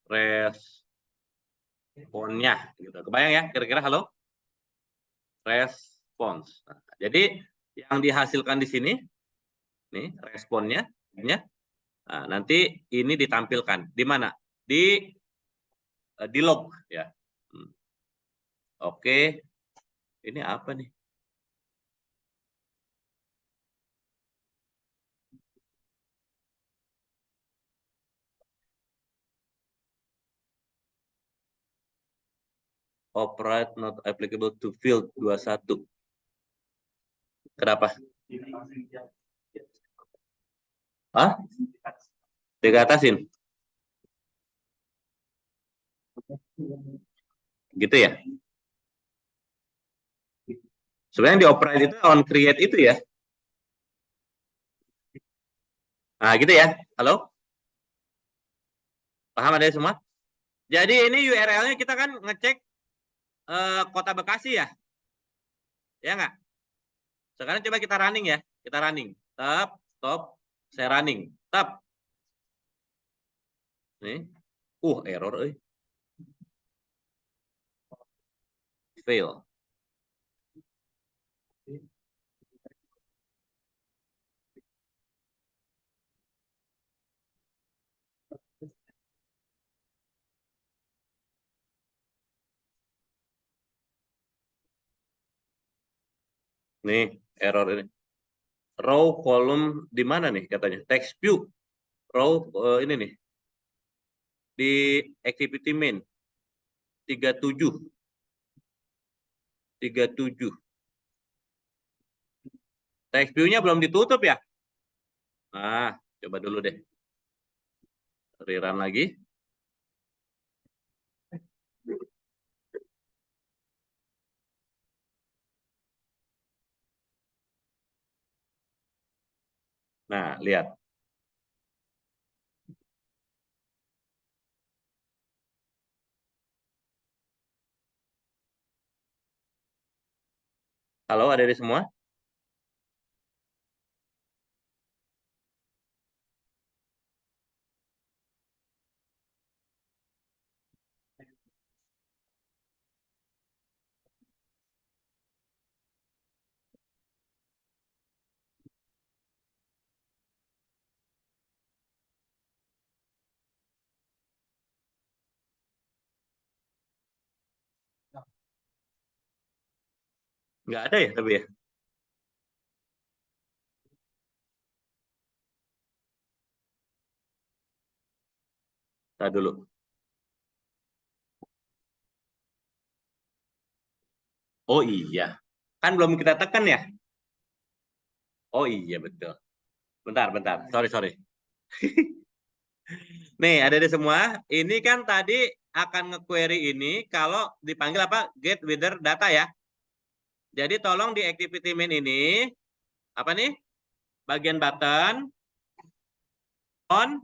responnya gitu. Kebayang ya kira-kira halo? Response. Nah, jadi yang dihasilkan di sini nih responnya nah, nanti ini ditampilkan di mana? Di log ya. Oke. Ini apa nih? Operate not applicable to field 21. Kenapa? Hah? Dikatasin? Gitu ya? Sebenarnya di operate itu on create itu ya? Nah, gitu ya. Halo? Paham ada semua? Jadi ini URL-nya kita kan ngecek kota Bekasi ya? Ya nggak? Sekarang coba kita running ya. Kita running. Tap, stop, saya running. Tap. Nih. Error euy. Fail. Nih, error ini. Row column di mana nih katanya? Text view. Row ini nih. Di activity main. 37. 37. Text view-nya belum ditutup ya? Nah, coba dulu deh. Rerun lagi. Nah, lihat. Halo, ada di semua? Nggak ada ya, tapi ya? Nah, dulu. Oh iya. Kan belum kita tekan ya? Oh iya, betul. Bentar, bentar. Sorry, sorry. Nih, ada di semua. Ini kan tadi akan nge-query ini kalau dipanggil apa? Get wither data ya. Jadi tolong di activity main ini, apa nih? Bagian button, on,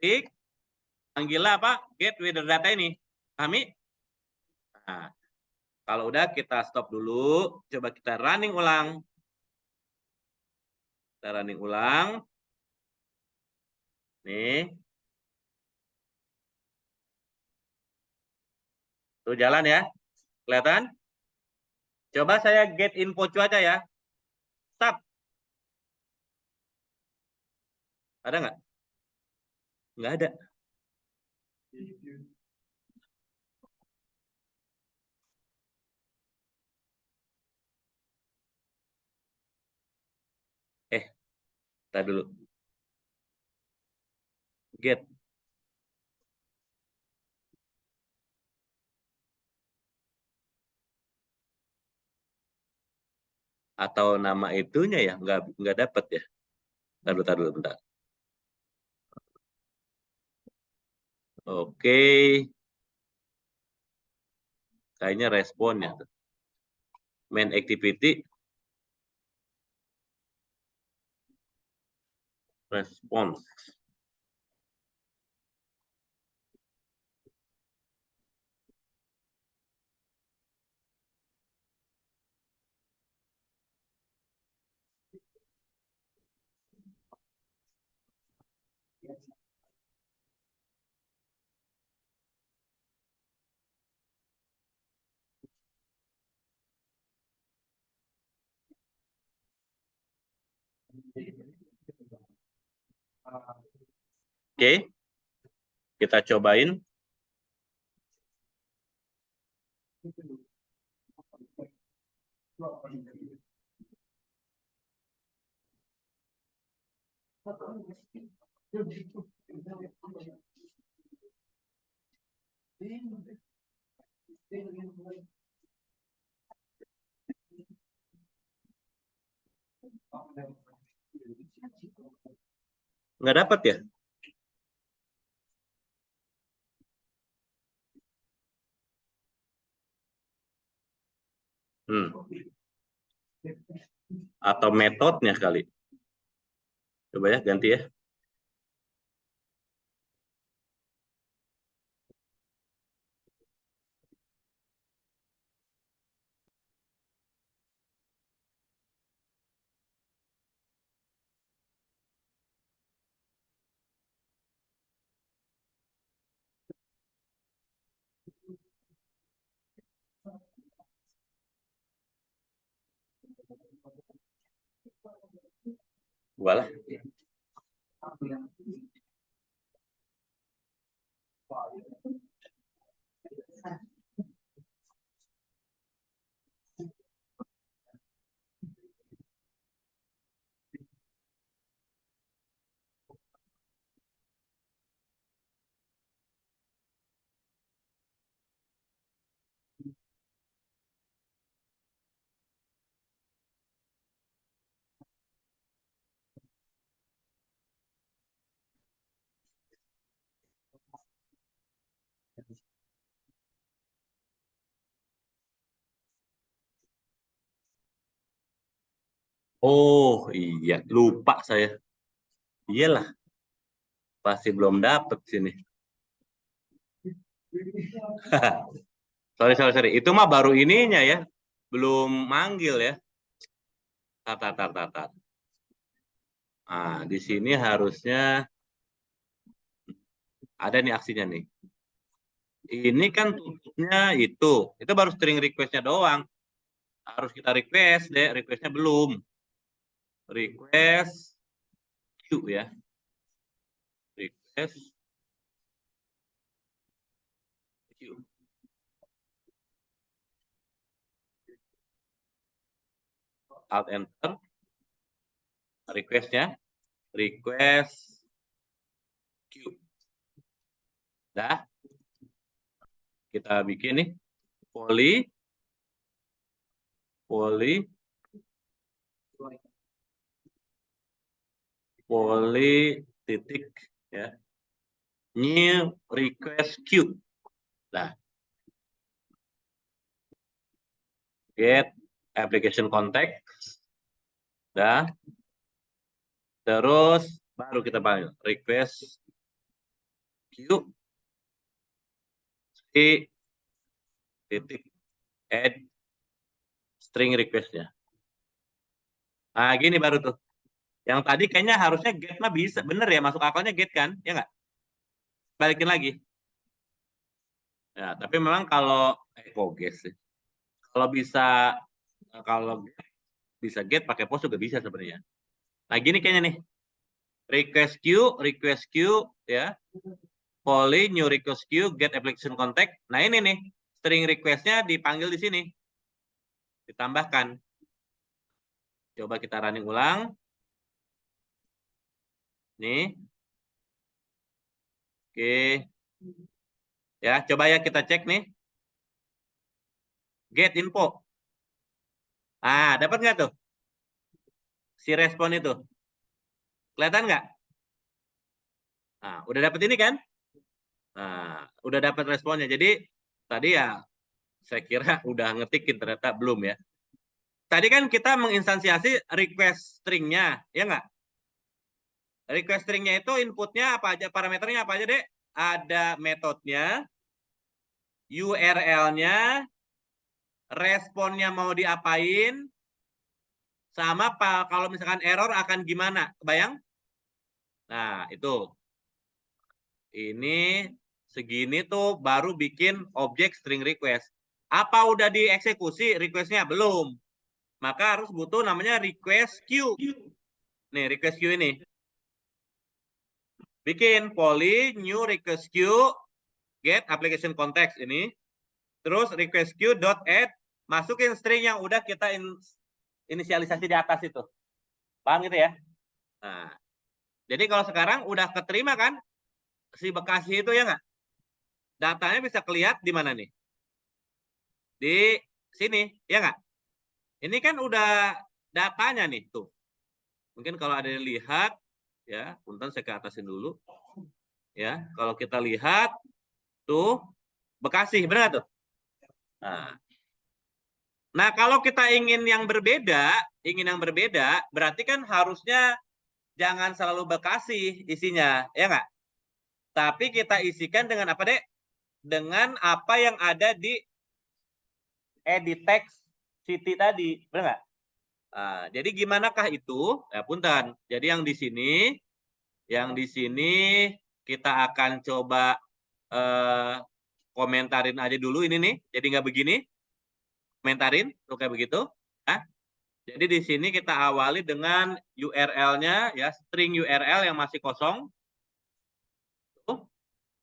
klik, panggillah apa? Get wither data ini. Pahami? Nah, kalau udah kita stop dulu. Coba kita running ulang. Kita running ulang. Nih, tuh jalan ya. Kelihatan? Coba saya get info cuaca ya. Stop. Ada nggak? Nggak ada. Kita dulu. Get. Atau nama itunya ya. Nggak dapat ya. Bentar, bentar, bentar. Oke. Kayaknya respon ya. Main activity. Respons. Oke. Kita cobain. Nggak dapat ya? Hmm. Atau metodenya kali. Coba ya, ganti ya. Walah. Oh iya, lupa saya. Iyalah, pasti belum dapet sini. Sorry. Itu mah baru ininya ya, belum manggil ya. Tar. Nah, di sini harusnya ada nih aksinya nih. Ini kan tutupnya itu baru string request-nya doang. Harus kita request deh, request-nya belum. Request queue ya. Request queue. Alt enter. Request-nya. Request queue. Dah. Kita bikin nih. Poly titik ya. New request queue. Nah, get application context. Dah. Terus baru kita panggil request queue titik add string request-nya. Nah, gini baru tuh. Yang tadi kayaknya harusnya get mah bisa. Bener ya, masuk akalnya get kan? Ya nggak? Balikin lagi. Ya, tapi memang kalau kok get sih. Kalau bisa get pakai post juga bisa sebenarnya. Nah, gini kayaknya nih. Request queue ya. Poly new request queue get application contact. Nah, ini nih. String request-nya dipanggil di sini. Ditambahkan. Coba kita running ulang. Nih. Oke. Ya, coba ya kita cek nih. Get info. Ah, dapat nggak tuh? Si respon itu. Kelihatan nggak? Nah, udah dapat ini kan? Nah, udah dapat responnya. Jadi, tadi ya, saya kira udah ngetikin, ternyata belum ya. Tadi kan kita menginstansiasi request string-nya, ya nggak? Request string-nya itu inputnya apa aja, parameternya apa aja, Dek? Ada metodenya, URL-nya, responnya mau diapain, sama kalau misalkan error akan gimana. Kebayang? Nah, itu. Ini segini tuh baru bikin objek string request. Apa udah dieksekusi requestnya? Belum. Maka harus butuh namanya request queue. Nih, request queue ini. Bikin poly new request queue get application context ini. Terus request queue dot add, masukin string yang udah kita inisialisasi di atas itu. Paham gitu ya? Nah, jadi kalau sekarang udah keterima kan si Bekasi itu ya nggak? Datanya bisa kelihatan di mana nih? Di sini, ya nggak? Ini kan udah datanya nih tuh. Mungkin kalau ada yang lihat, ya, punten saya ke atasin dulu. Ya, kalau kita lihat tuh Bekasi, benar tuh? Nah, kalau kita ingin yang berbeda, berarti kan harusnya jangan selalu Bekasi isinya, ya nggak? Tapi kita isikan dengan apa, Dek? Dengan apa yang ada di edit text city tadi, benar nggak? Nah, jadi gimana kah itu? Ya, punten. Jadi yang di sini kita akan coba komentarin aja dulu ini nih. Jadi nggak begini. Komentarin tuh kayak begitu. Nah, jadi di sini kita awali dengan URL-nya ya, string URL yang masih kosong. Tuh,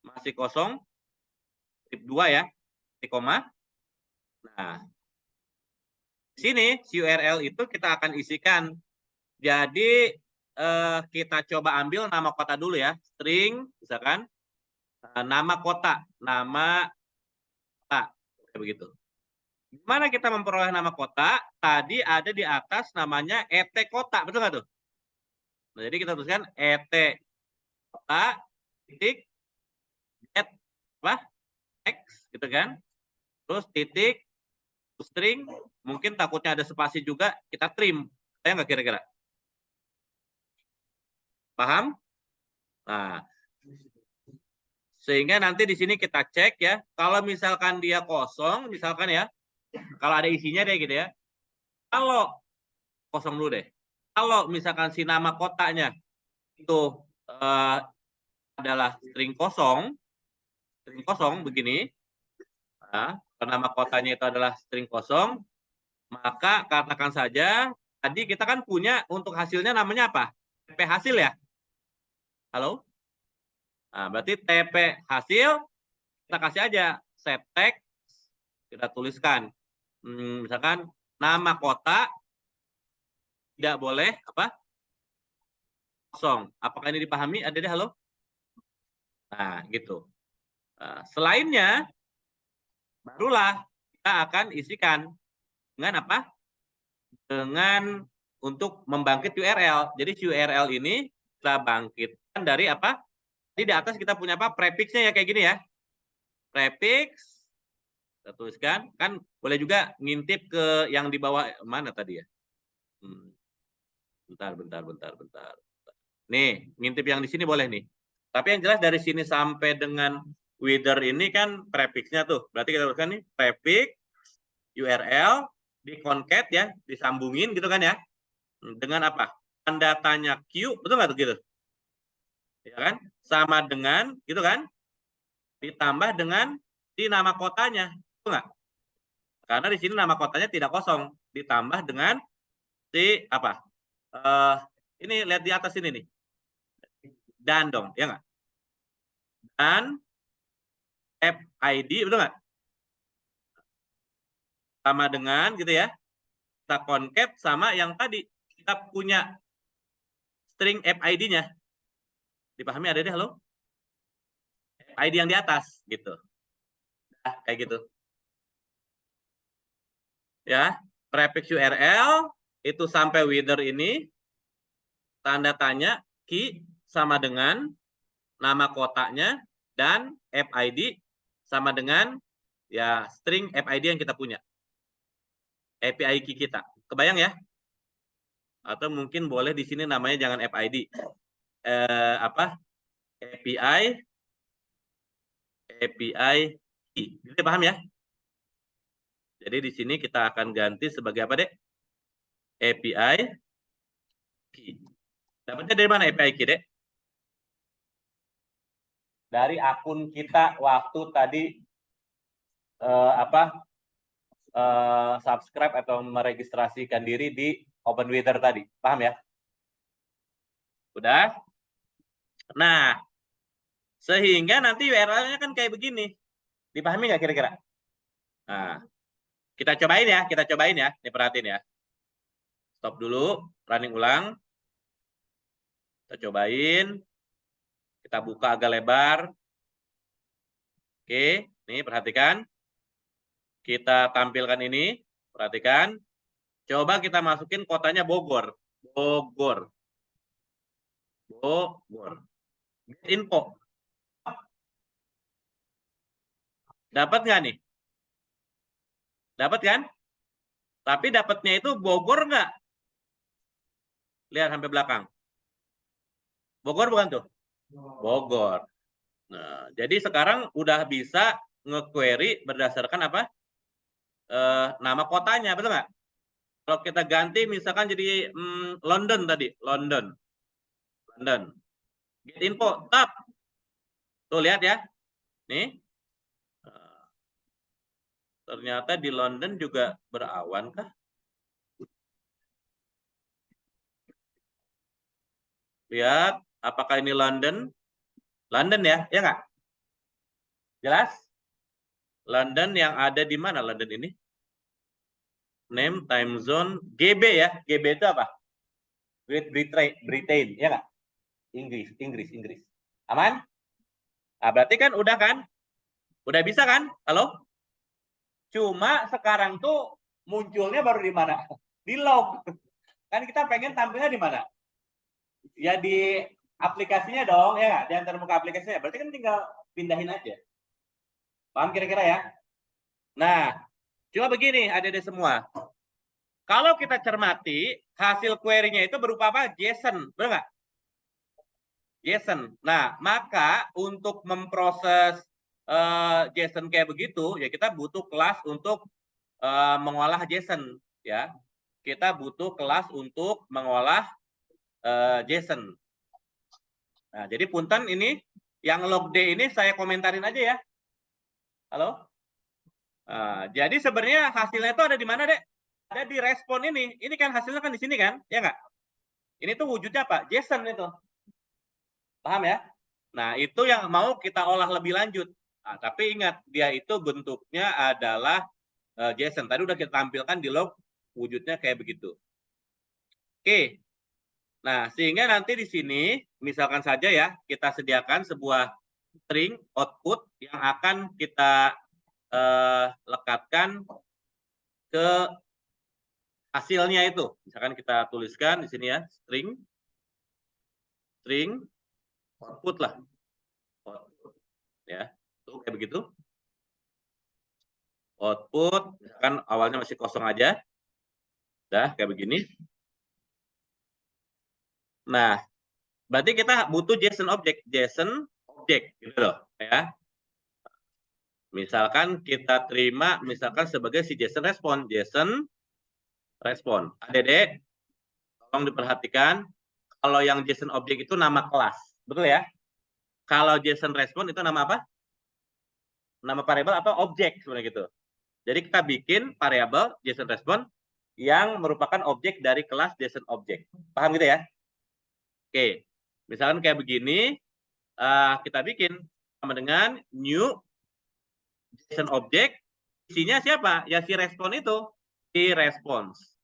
masih kosong. Tip 2 ya. Titik koma. Nah, di sini si URL itu kita akan isikan. Jadi kita coba ambil nama kota dulu ya. String misalkan nama kota, kayak begitu. Gimana kita memperoleh nama kota? Tadi ada di atas namanya ET kota, betul nggak tuh? Nah, jadi kita tuliskan ET kota titik get apa? X gitu kan. Terus titik string, mungkin takutnya ada spasi juga, kita trim. Saya nggak kira-kira? Paham? Nah, sehingga nanti di sini kita cek ya, kalau misalkan dia kosong, misalkan ya, kalau ada isinya deh gitu ya. Kalau kosong dulu deh. Kalau misalkan si nama kotanya itu adalah string kosong begini, nah, nama kotanya itu adalah string kosong, maka katakan saja tadi kita kan punya untuk hasilnya namanya apa? TP hasil ya. Halo? Nah, berarti TP hasil kita kasih aja set text, kita tuliskan misalkan nama kota tidak boleh apa? Kosong. Apakah ini dipahami? Ada deh, halo? Nah, gitu. Nah, selainnya barulah kita akan isikan dengan apa? Dengan untuk membangkit URL. Jadi URL ini kita bangkitkan dari apa? Jadi di atas kita punya apa? Prefixnya ya kayak gini ya. Prefix kita tuliskan, kan boleh juga ngintip ke yang di bawah mana tadi ya? Bentar. Nih, ngintip yang di sini boleh nih. Tapi yang jelas dari sini sampai dengan wither ini kan prefixnya tuh. Berarti kita tuliskan nih prefix URL di concat ya, disambungin gitu kan ya. Dengan apa? Tanda tanya Q, betul nggak tuh gitu? Ya kan? Sama dengan gitu kan? Ditambah dengan di nama kotanya, betul nggak? Karena di sini nama kotanya tidak kosong, ditambah dengan si apa? Ini lihat di atas ini nih. Dan dong, ya nggak? Dan app ID, betul nggak? Sama dengan gitu ya. Kita concat sama yang tadi kita punya string app ID-nya. Dipahami ada deh, halo? App ID yang di atas gitu. Nah, kayak gitu. Ya, prefix URL itu sampai wither ini tanda tanya key sama dengan nama kotaknya dan app ID sama dengan ya string app ID yang kita punya. API key kita. Kebayang ya? Atau mungkin boleh di sini namanya jangan app ID. Apa? API key. Jadi paham ya? Jadi di sini kita akan ganti sebagai apa, Dek? API key. Dapatnya dari mana API key, Dek? Dari akun kita waktu tadi subscribe atau meregistrasikan diri di OpenWither tadi. Paham ya? Udah? Nah, sehingga nanti URL-nya kan kayak begini. Dipahami nggak kira-kira? Nah, kita cobain ya. Ini perhatiin ya. Stop dulu, running ulang. Kita cobain. Kita buka agak lebar. Oke, nih perhatikan. Kita tampilkan ini, perhatikan. Coba kita masukin kotanya Bogor. Bogor. Info. Dapat nggak nih? Dapat kan? Tapi dapatnya itu Bogor nggak? Lihat sampai belakang. Bogor bukan tuh? Bogor. Nah, jadi sekarang udah bisa nge-query berdasarkan apa? Nama kotanya, betul nggak? Kalau kita ganti misalkan jadi London tadi, London. Get info, tap. Tuh lihat ya. Nih. Ternyata di London juga berawan kah? Lihat, apakah ini London? London ya, ya nggak? Jelas? London yang ada di mana London ini? Name, time zone, GB ya. GB itu apa? Great Britain, ya nggak? Inggris. Aman? Nah, berarti kan udah kan? Udah bisa kan? Halo? Cuma sekarang tuh munculnya baru di mana? Di log. Kan kita pengen tampilnya di mana? Ya di aplikasinya dong, ya nggak? Di antar muka aplikasinya. Berarti kan tinggal pindahin aja. Paham kira-kira ya? Nah, cuma begini, ada semua. Kalau kita cermati, hasil query-nya itu berupa apa? JSON, benar nggak? JSON. Nah, maka untuk memproses JSON kayak begitu, ya kita butuh kelas untuk mengolah JSON, ya. Kita butuh kelas untuk mengolah JSON. Nah, jadi punten ini yang log D ini saya komentarin aja ya. Halo? Nah, jadi sebenarnya hasilnya itu ada di mana, Dek? Ada di respon ini. Ini kan hasilnya kan di sini kan? Ya nggak? Ini tuh wujudnya apa? JSON itu. Paham ya? Nah, itu yang mau kita olah lebih lanjut. Nah, tapi ingat, dia itu bentuknya adalah JSON. Tadi udah kita tampilkan di log, wujudnya kayak begitu. Oke. Nah, sehingga nanti di sini, misalkan saja ya, kita sediakan sebuah string output yang akan kita lekatkan ke hasilnya itu. Misalkan kita tuliskan di sini ya, string output lah. Output, ya, tuh kayak begitu. Output, misalkan awalnya masih kosong aja. Udah, kayak begini. Nah, berarti kita butuh JSON object gitu loh, ya. Misalkan kita terima misalkan sebagai si JSON respon. Adik-adik, tolong diperhatikan kalau yang JSON object itu nama kelas. Betul ya? Kalau JSON respon itu nama apa? Nama variabel atau objek sebenarnya gitu. Jadi kita bikin variabel JSON respon yang merupakan objek dari kelas JSON object. Paham gitu ya? Oke. Misalkan kayak begini, kita bikin sama dengan new JSON object, isinya siapa? Ya si respon itu, si response.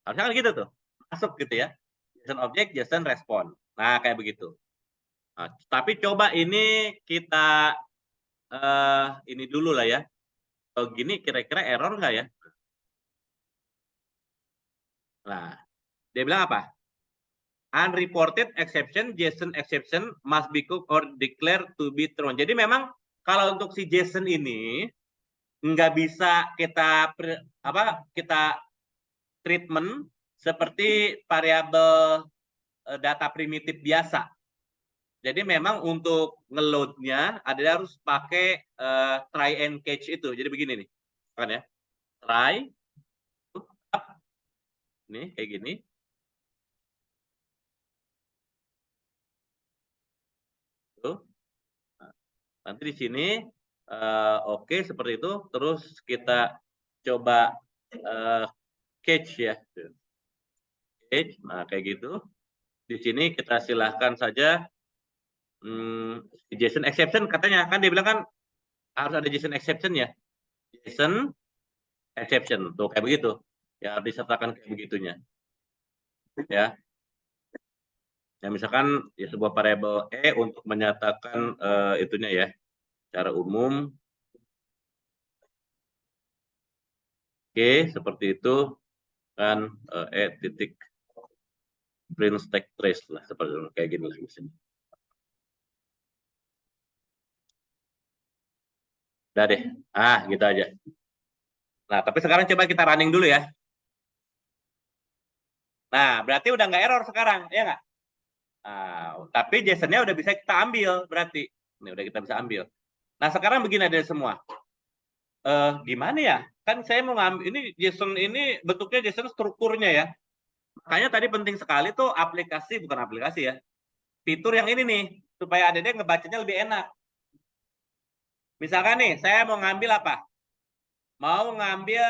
Harusnya kan gitu tuh, masuk gitu ya. JSON object, JSON respon. Nah, kayak begitu. Nah, tapi coba ini kita ini dulu lah ya. Kalau gini kira-kira error nggak ya? Nah, dia bilang apa? Unreported exception, JSON exception must be cooked or declared to be thrown. Jadi memang kalau untuk si JSON ini nggak bisa kita treatment seperti variabel data primitif biasa. Jadi memang untuk ngeloadnya ada harus pakai try and catch itu. Jadi begini nih, kan ya, try, nih kayak gini. Tuh. Nah, nanti di sini oke seperti itu. Terus kita coba catch ya, catch. Nah kayak gitu. Di sini kita silahkan saja JSON exception katanya kan dia bilang kan harus ada JSON exception ya. JSON exception tuh kayak begitu. Ya harus disertakan kayak begitunya. Ya. Ya misalkan ya sebuah variabel untuk menyatakan itunya ya secara umum. Oke, seperti itu kan titik print stack trace lah seperti itu kayak gini lah misalnya. Udah deh. Gitu aja. Nah, tapi sekarang coba kita running dulu ya. Nah, berarti udah nggak error sekarang, ya nggak? Nah, tapi JSON-nya udah bisa kita ambil berarti. Ini udah kita bisa ambil. Nah, sekarang begini ada semua. Gimana ya? Kan saya mau ngambil ini JSON ini bentuknya JSON strukturnya ya. Makanya tadi penting sekali tuh aplikasi, bukan aplikasi ya. Fitur yang ini nih, supaya adik-adik ngebacanya lebih enak. Misalkan nih, saya mau ngambil apa? Mau ngambil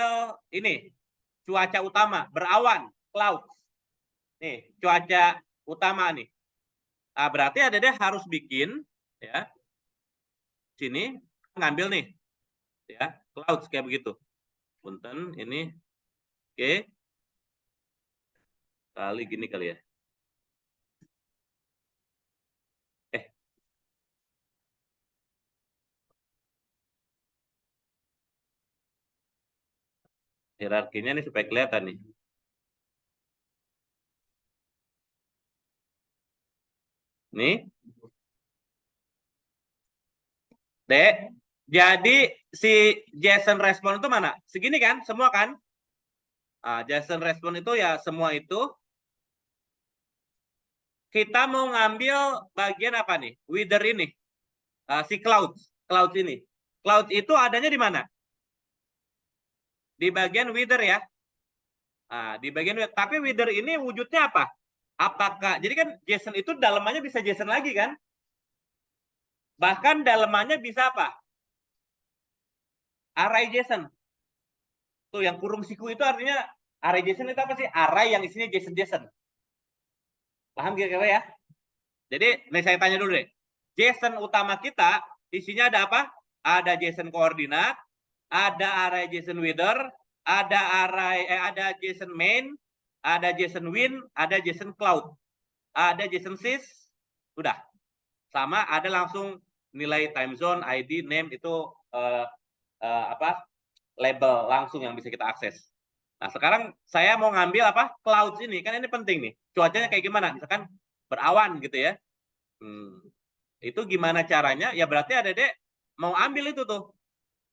ini, cuaca utama, berawan, clouds. Nih, cuaca utama nih. Nah, berarti adik-adik harus bikin, ya, sini, ngambil nih, ya, clouds kayak begitu. Punten, ini, oke. Kali gini kali ya. Hierarkinya nih supaya kelihatan nih. Nih. Dek, jadi si JSON respon itu mana? Segini kan? Semua kan? JSON response itu ya semua itu. Kita mau ngambil bagian apa nih? Wither ini. Si cloud ini. Cloud itu adanya di mana? Di bagian wither ya. Di bagian wither. Tapi wither ini wujudnya apa? Apakah jadi kan JSON itu dalamannya bisa JSON lagi kan? Bahkan dalamannya bisa apa? Array JSON. Tuh yang kurung siku itu artinya array JSON itu apa sih? Array yang isinya JSON. Paham kira-kira ya? Jadi, nih saya tanya dulu deh. JSON utama kita isinya ada apa? Ada JSON koordinat, ada array JSON wither, ada JSON main, ada JSON win, ada JSON cloud, ada JSON sys, udah. Sama ada langsung nilai time zone, ID, name itu label langsung yang bisa kita akses. Nah, sekarang saya mau ngambil apa? Clouds ini, kan ini penting nih. Cuacanya kayak gimana? Misalkan berawan gitu ya. Itu gimana caranya? Ya berarti Adek mau ambil itu tuh.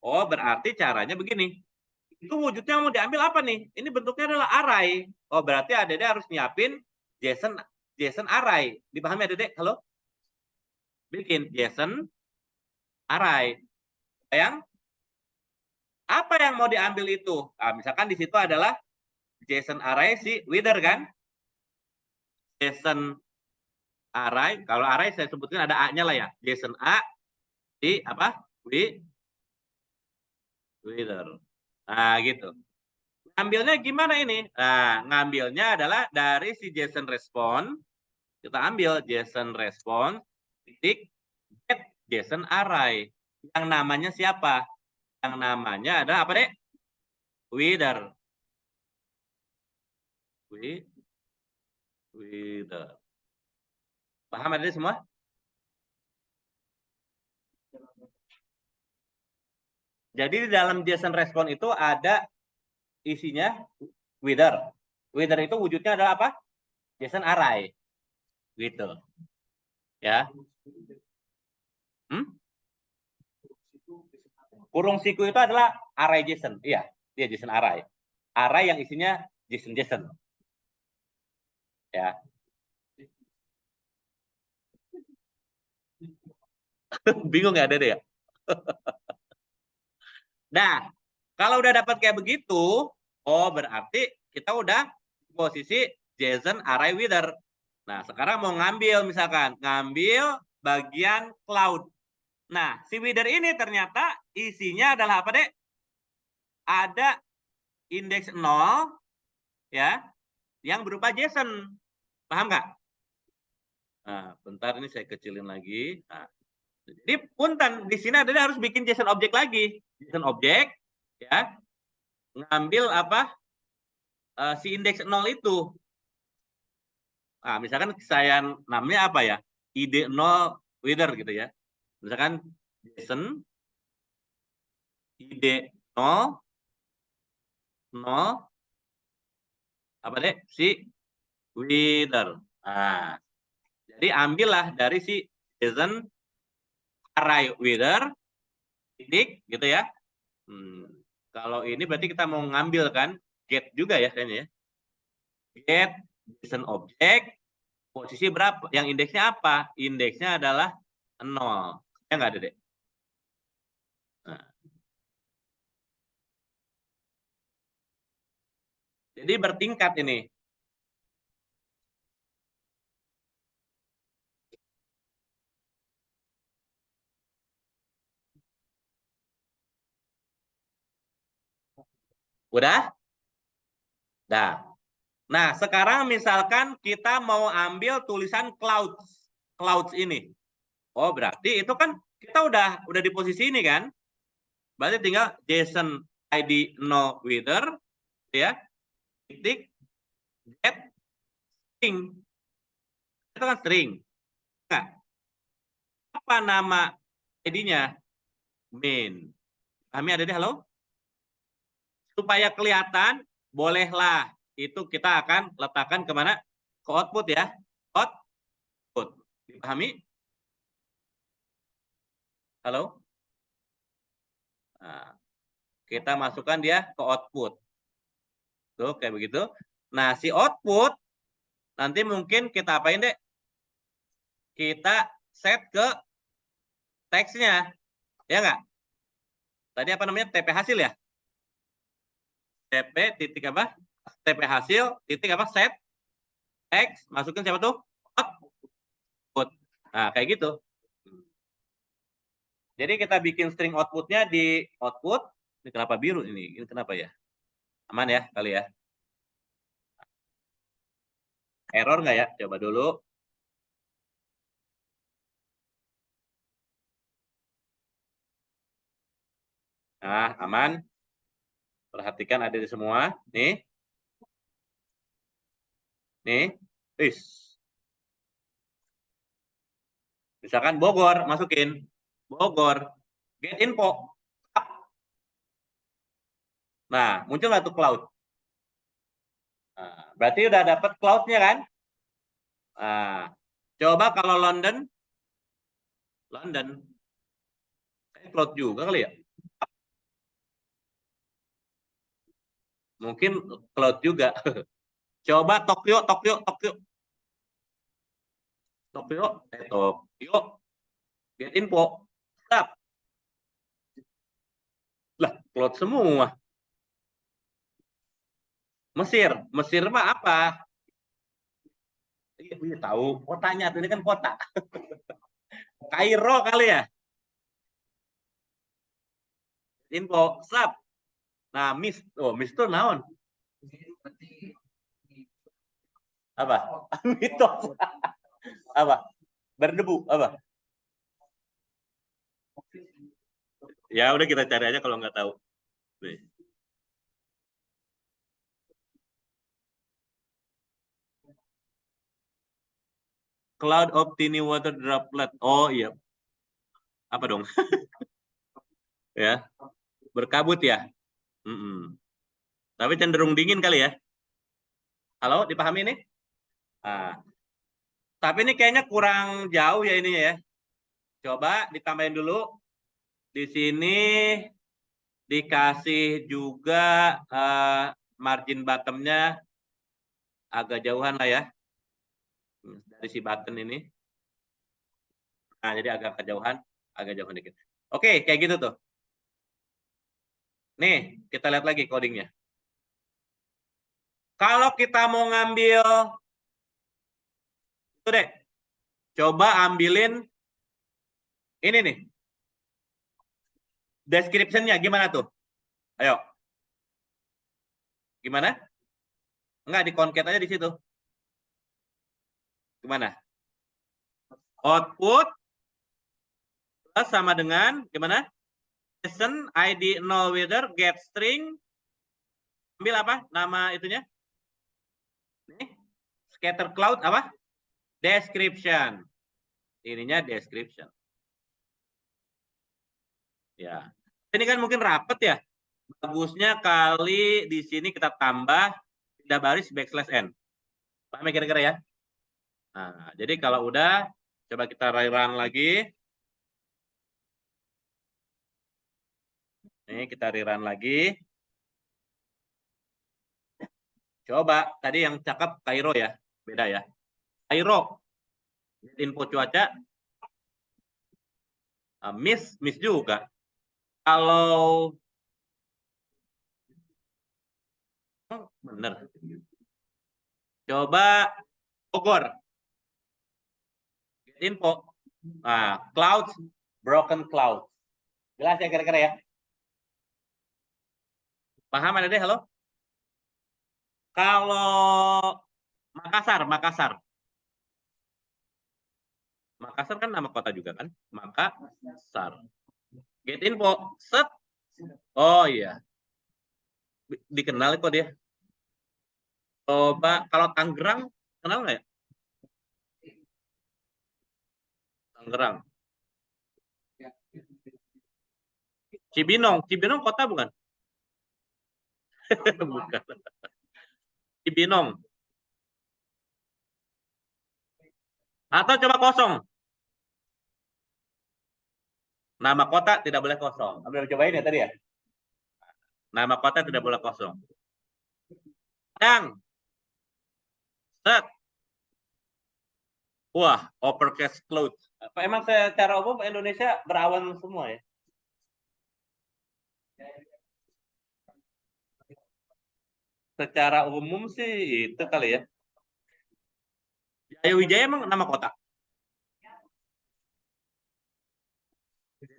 Oh, berarti caranya begini. Itu wujudnya mau diambil apa nih? Ini bentuknya adalah array. Oh, berarti Adek harus nyiapin JSON array. Dipahami Adek? Halo? Bikin JSON array. Yang apa yang mau diambil itu? Misalkan di situ adalah JSON array si wither kan? JSON array, kalau array saya sebutkan ada A-nya lah ya. JSON A di apa? Wither. Nah, gitu. Ngambilnya gimana ini? Nah, ngambilnya adalah dari si JSON response. Kita ambil JSON response titik get JSON array. Yang namanya siapa? Yang namanya adalah apa, Dek? Wither. Wither. Paham ada semua? Jadi di dalam JSON response itu ada isinya wither. Wither itu wujudnya adalah apa? JSON array. Gitu. Ya. Kurung siku itu adalah array JSON. Iya, dia JSON array. Array yang isinya JSON. Ya. Bingung nggak ada deh ya? Nah, kalau udah dapat kayak begitu, oh berarti kita udah posisi JSON array wither. Nah, sekarang mau ngambil misalkan, ngambil bagian cloud. Nah, si wither ini ternyata isinya adalah apa, Dek? Ada indeks 0 ya, yang berupa JSON. Paham nggak? Nah, bentar ini saya kecilin lagi. Nah, jadi punten di sini ada harus bikin JSON objek lagi. JSON objek ya. Ngambil apa? Si indeks 0 itu. Nah, misalkan saya namanya apa ya? ID 0 wither gitu ya. Misalkan JSON ID 0 apa deh? Si wither. Nah, jadi ambillah dari si JSON array wither titik gitu ya. Kalau ini berarti kita mau ngambil kan get juga ya kayaknya ya. Get JSON objek posisi berapa? Yang indeksnya apa? Indeksnya adalah 0. Ya nggak ada deh. Nah. Jadi bertingkat ini. Udah? Dah. Nah, sekarang misalkan kita mau ambil tulisan clouds ini. Oh, berarti itu kan kita udah di posisi ini kan? Berarti tinggal JSON ID 0 wither ya. Titik get string. Itu kan string. Nah, apa nama ID-nya? Main. Kami ada di halo? Supaya kelihatan, bolehlah itu kita akan letakkan kemana? Ke output ya. Output. Dipahami? Halo? Nah, kita masukkan dia ke output. Tuh, kayak begitu. Nah, si output nanti mungkin kita apain deh? Kita set ke teksnya. Ya nggak? Tadi apa namanya? TP hasil ya? TP titik apa? TP hasil titik apa? Set X, masukin siapa tuh? Output. Nah, kayak gitu. Jadi kita bikin string outputnya di output. Ini kenapa biru ini? Ini kenapa ya? Aman ya kali ya? Error nggak ya? Coba dulu. Nah, aman. Perhatikan ada di semua. Nih. Nih. Is. Misalkan Bogor, masukin. Bogor. Get info. Nah, muncul nggak tuh cloud? Nah, berarti udah dapat cloud-nya kan? Nah, coba kalau London. London. Cloud juga kali ya? Mungkin cloud juga. Coba Tokyo, Tokyo, Tokyo. Tokyo, Tokyo. Get info. Stop. Lah, cloud semua. Mesir. Mesir mah apa? Iya, tahu. Kotanya tuh, ini kan kota. Kairo kali ya? Info. Stop. Nah, Miss tuh naon? Apa? Mitos. Apa? Berdebu. Apa? Ya udah kita cari aja kalau nggak tahu. Nih. Cloud of tiny water droplet. Oh iya. Apa dong? Ya. Berkabut ya. Tapi cenderung dingin kali ya. Halo, dipahami nih? Nah, tapi ini kayaknya kurang jauh ya ininya ya. Coba ditambahin dulu. Di sini dikasih juga margin bottomnya agak jauhan lah ya. Dari si button ini. Nah, jadi agak kejauhan. Agak jauhan dikit. Oke, kayak gitu tuh. Nih, kita lihat lagi codingnya. Kalau kita mau ngambil itu deh. Coba ambilin ini nih. Description-nya gimana tuh? Ayo. Gimana? Enggak, di concat aja di situ. Gimana? Output plus sama dengan gimana? Listen ID 0 whether get string. Ambil apa? Nama itunya? Nih. Scatter cloud apa? Description. Ininya description. Ya. Ini kan mungkin rapet ya. Bagusnya kali di sini kita tambah tidak baris backslash n. Paham ya kira-kira ya? Nah, jadi kalau udah coba kita rerun lagi. Nih kita rerun lagi. Coba tadi yang cakep Kairo ya. Beda ya. Kairo. Info cuaca. Miss juga. Kalau bener. Coba Bogor. Info. Clouds, broken cloud. Jelas ya kira-kira ya? Paham ada deh, halo? Kalau Makassar kan nama kota juga kan? Makassar. Get info. Set. Oh iya. Dikenal kok dia. Coba kalau Tangerang, kenal nggak ya? Tangerang. Cibinong kota bukan? Bukan. Cibinong. Atau coba kosong. Nama kota tidak boleh kosong. Ambil cobain ya tadi ya. Nama kota tidak boleh kosong. Yang. Set. Wah, overcast cloud. Apa emang secara umum Indonesia berawan semua ya? Secara umum sih itu kali ya. Jaya Wijaya emang nama kota?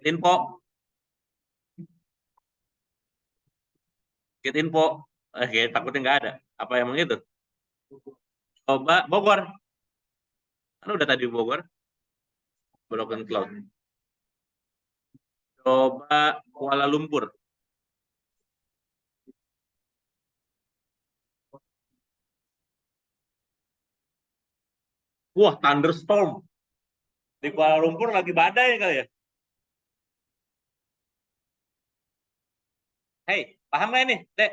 Info. Get info. Takutnya nggak ada. Apa emang itu? Coba Bogor. Kan udah tadi Bogor. Broken Cloud. Coba Kuala Lumpur. Wah, thunderstorm. Di Kuala Lumpur lagi badai kali ya? Hei, paham nggak ini, Dek?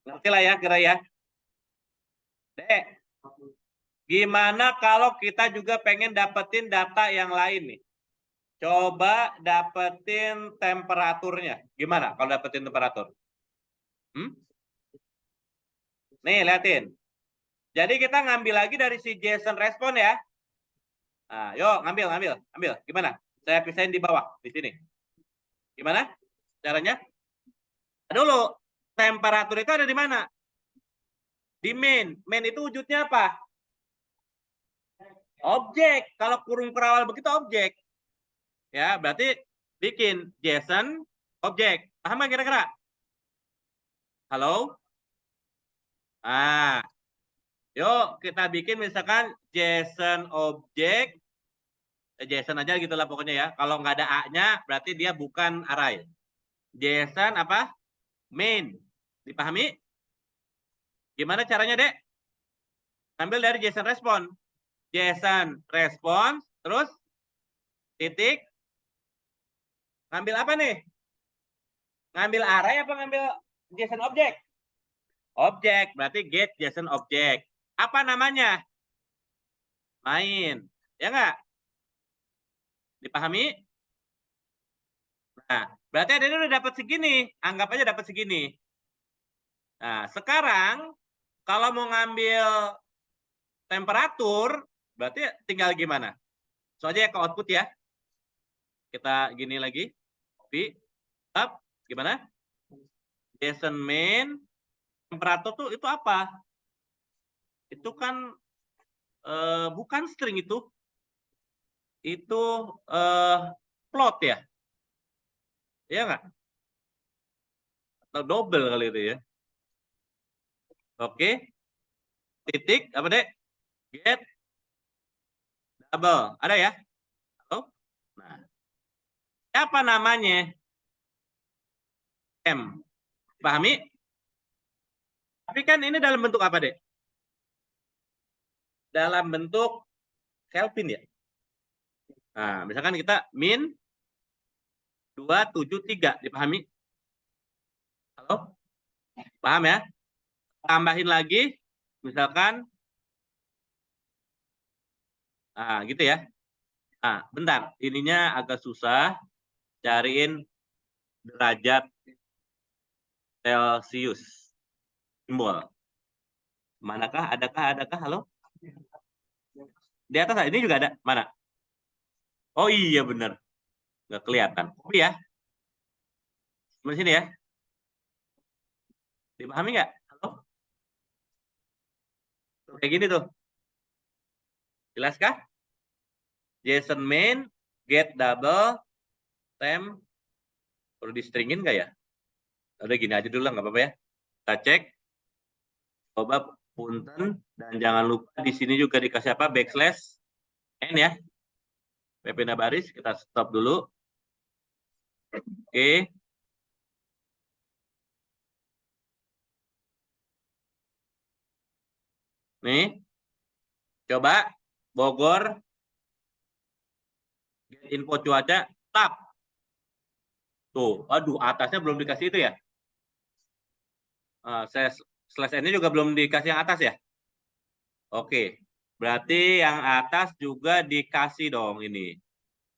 Ngerti lah ya, kira ya. Dek, gimana kalau kita juga pengen dapetin data yang lain nih? Coba dapetin temperaturnya. Gimana kalau dapetin temperatur? Nih, liatin. Jadi kita ngambil lagi dari si JSON respon ya. Nah, yuk ambil. Gimana? Saya pisahin di bawah, di sini. Gimana caranya? Dulu, temperatur itu ada di mana? Di main. Main itu wujudnya apa? Objek. Kalau kurung kerawal begitu objek. Ya, berarti bikin JSON objek. Paham nggak kira-kira? Halo? Ah, yuk kita bikin misalkan JSON objek. JSON aja gitulah pokoknya ya. Kalau nggak ada A-nya, berarti dia bukan array. JSON apa? Main. Dipahami? Gimana caranya, Dek? Ambil dari JSON respon. JSON respon, terus titik. Ngambil apa nih? Ngambil array apa ngambil JSON objek? Objek, berarti get JSON objek. Apa namanya? Main. Ya nggak? Dipahami? Nah, berarti ada udah dapat segini. Anggap aja dapat segini. Nah, sekarang kalau mau ngambil temperatur, berarti tinggal gimana? Soalnya ke output ya. Kita gini lagi. Copy. Up. Gimana? JSON main. Temperatur tuh itu apa? Itu kan bukan string itu. Itu plot ya. Iya nggak? Atau double kali itu ya. Oke. Titik. Apa, Dek? Get double. Ada ya? Oh. Nah. Apa namanya? M. Pahami? Tapi kan ini dalam bentuk apa, Dek? Dalam bentuk Kelvin ya. Nah, misalkan kita min 273, dipahami? Halo? Paham ya? Tambahin lagi, misalkan, nah gitu ya. Nah, bentar, ininya agak susah, cariin derajat Celcius. Simbol. Manakah? Adakah? Halo? Di atas ini juga ada. Mana? Oh iya bener. Nggak kelihatan. Copy ya. Di sini ya. Dipahami nggak? Halo? Tuh, kayak gini tuh. Jelas kah? JSON main, get double, temp. Perlu di stringin nggak ya? Udah gini aja dulu lah, nggak apa-apa ya. Kita cek. Coba punten. Dan jangan lupa di sini juga dikasih apa? Backslash n ya. Pindah baris. Kita stop dulu. Oke. Nih. Coba Bogor. Info cuaca. Tap. Tuh. Aduh, atasnya belum dikasih itu ya. Saya slash n-nya juga belum dikasih yang atas ya. Oke. Berarti yang atas juga dikasih dong ini.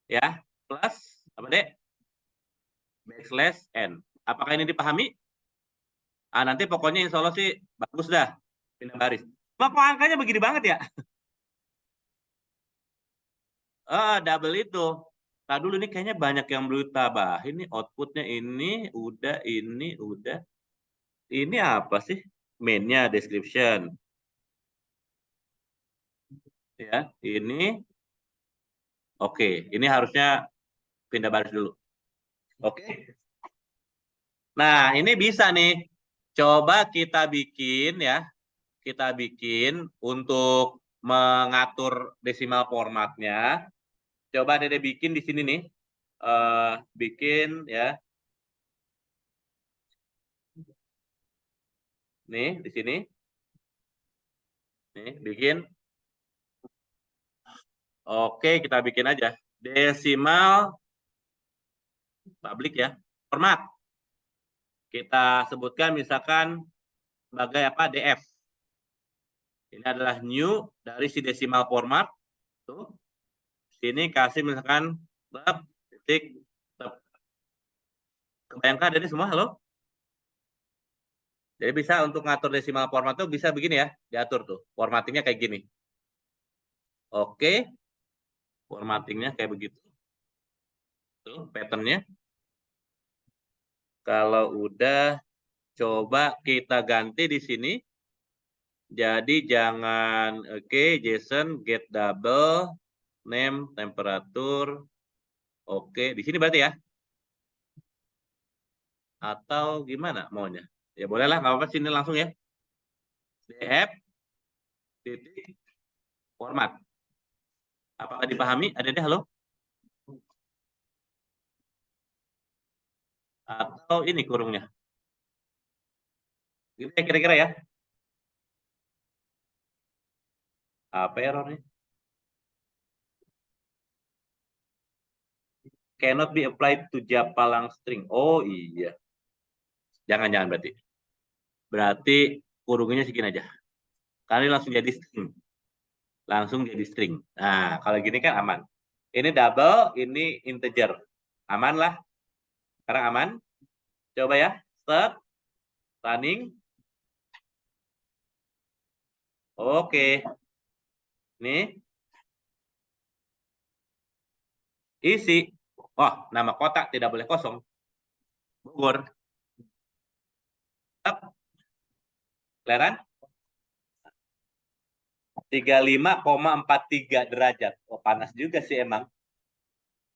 Ya. Plus. Apa, Dek? Backslash n. Apakah ini dipahami? Nanti pokoknya insya Allah sih bagus dah pindah baris. Cuma kok angkanya begini banget ya? Double itu. Nah dulu ini kayaknya banyak yang belum tambah. Ini outputnya ini udah, ini udah. Ini apa sih? Mainnya description. Ya, ini. Oke, ini harusnya pindah baris dulu. Oke. Nah, ini bisa nih. Coba kita bikin ya. Kita bikin untuk mengatur desimal formatnya. Coba Dede bikin di sini nih. Bikin ya. Nih, di sini. Nih, bikin. Oke, kita bikin aja. Desimal publik ya. Format. Kita sebutkan misalkan sebagai apa? DF. Ini adalah new dari si desimal format. Tuh. Sini kasih misalkan tab, titik, tab. Kebayangkan dari semua, halo? Jadi bisa untuk ngatur desimal format tuh bisa begini ya, diatur tuh. Formattingnya kayak gini. Oke. Formattingnya kayak begitu. Tuh, patternnya. Kalau udah, coba kita ganti di sini. Jadi jangan, oke, JSON get double, name, temperatur. Oke, di sini berarti ya. Atau gimana maunya? Ya bolehlah, nggak apa-apa sini langsung ya. DF, titik, format. Apakah dipahami? Ada deh, halo? Atau ini kurungnya? Gitu ya kira-kira ya. Apa errornya? Cannot be applied to Japalang string. Oh iya. Jangan-jangan berarti. Berarti kurungnya segini aja. Kali langsung jadi string. Langsung jadi string. Nah, kalau gini kan aman. Ini double, ini integer. Aman lah. Sekarang aman. Coba ya. Start. Running. Oke. Nih. Isi. Oh, nama kotak tidak boleh kosong. Bogor. Up. Kelihatan? 35,43 derajat. Oh, panas juga sih emang.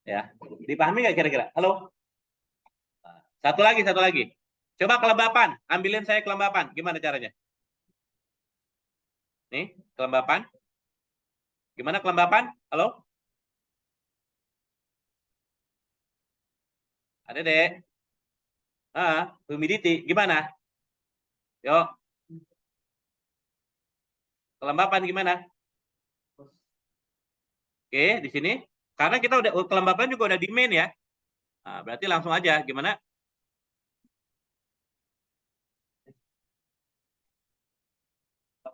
Ya. Dipahami nggak kira-kira? Halo? Satu lagi, satu lagi. Coba kelembapan. Ambilin saya kelembapan. Gimana caranya? Nih, kelembapan. Gimana kelembapan? Halo? Ada deh. Humidity. Gimana? Yuk, kelembapan gimana? Oke, di sini. Karena kita udah kelembapan juga udah di main ya. Nah, berarti langsung aja. Gimana?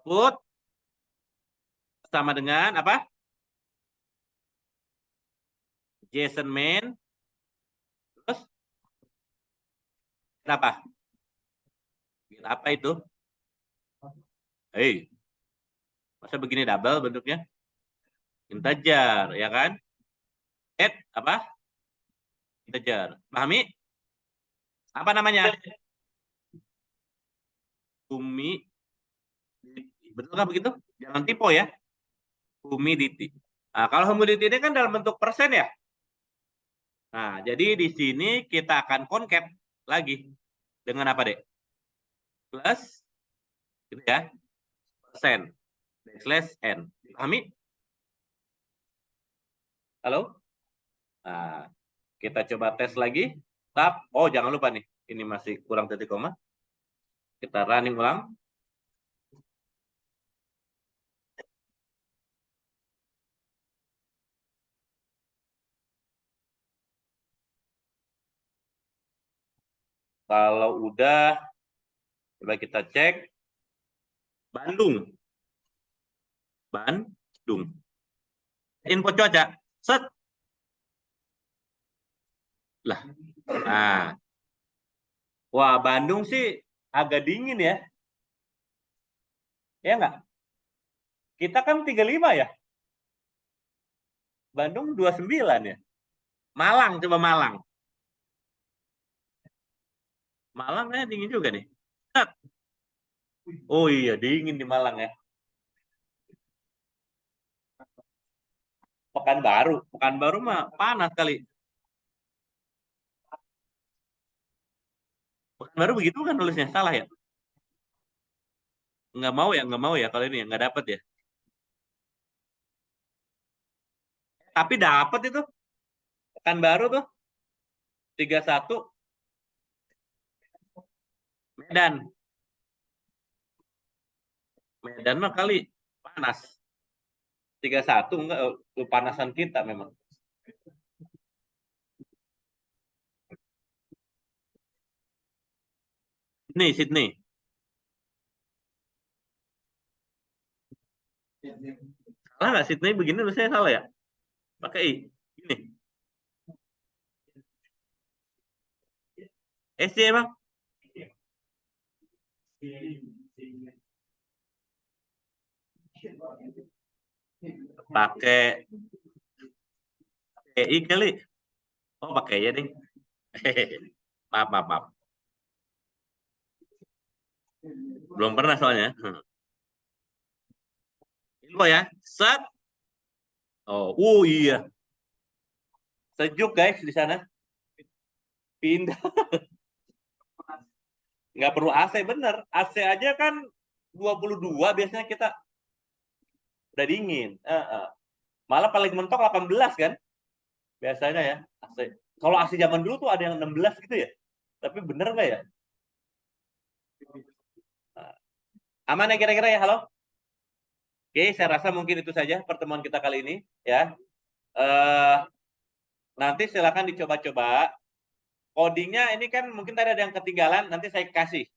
Put sama dengan apa? JSON main. Terus apa? Apa itu? Hei, masa begini double bentuknya? Integer, ya kan? Add apa? Integer. Pahami? Apa namanya? Humidity. Betul nggak begitu? Jangan tipe ya. Humidity. Nah, kalau humidity ini kan dalam bentuk persen ya. Nah, jadi di sini kita akan concat lagi dengan apa, Dek? Plus, gitu ya, persen, backslash n. Pahami? Halo? Nah, kita coba tes lagi. Tab. Oh, jangan lupa nih. Ini masih kurang titik koma. Kita running ulang. Kalau udah, coba kita cek. Bandung. Bandung. Info cuaca. Set. Lah. Nah. Wah, Bandung sih agak dingin ya. Ya nggak? Kita kan 35 ya. Bandung 29 ya. Malang, coba Malang. Malang kayaknya dingin juga nih. Oh iya, dingin di Malang ya. Pekanbaru mah panas kali. Pekanbaru begitu kan nulisnya, salah ya? Nggak mau ya kalau ini ya, nggak dapet ya. Tapi dapet itu, Pekanbaru tuh 31 Medan. Medan mah kali panas. 31 enggak, panasan kita memang. Nih, Sydney. Salah nggak Sydney begini nulisnya salah ya? Pakai I. Ini. SC emang? Pakai I kali. Oh, pakai ya deh. Maaf, maaf, maaf. Belum pernah soalnya. Info ya. Set. Oh, iya. Sejuk guys di sana. Pindah. Nggak perlu AC, bener. AC aja kan 22 biasanya kita udah dingin. Malah paling mentok 18 kan. Biasanya ya AC. Kalau AC zaman dulu tuh ada yang 16 gitu ya. Tapi bener nggak ya? Aman ya kira-kira ya, halo? Oke, saya rasa mungkin itu saja pertemuan kita kali ini ya. Eh, nanti silakan dicoba-coba. Codingnya ini kan mungkin tadi ada yang ketinggalan, nanti saya kasih.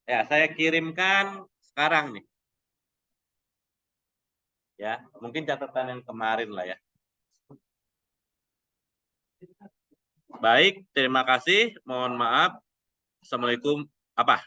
Ya, saya kirimkan sekarang nih. Ya, mungkin catatan yang kemarin lah ya. Baik, terima kasih. Mohon maaf. Assalamualaikum. Apa?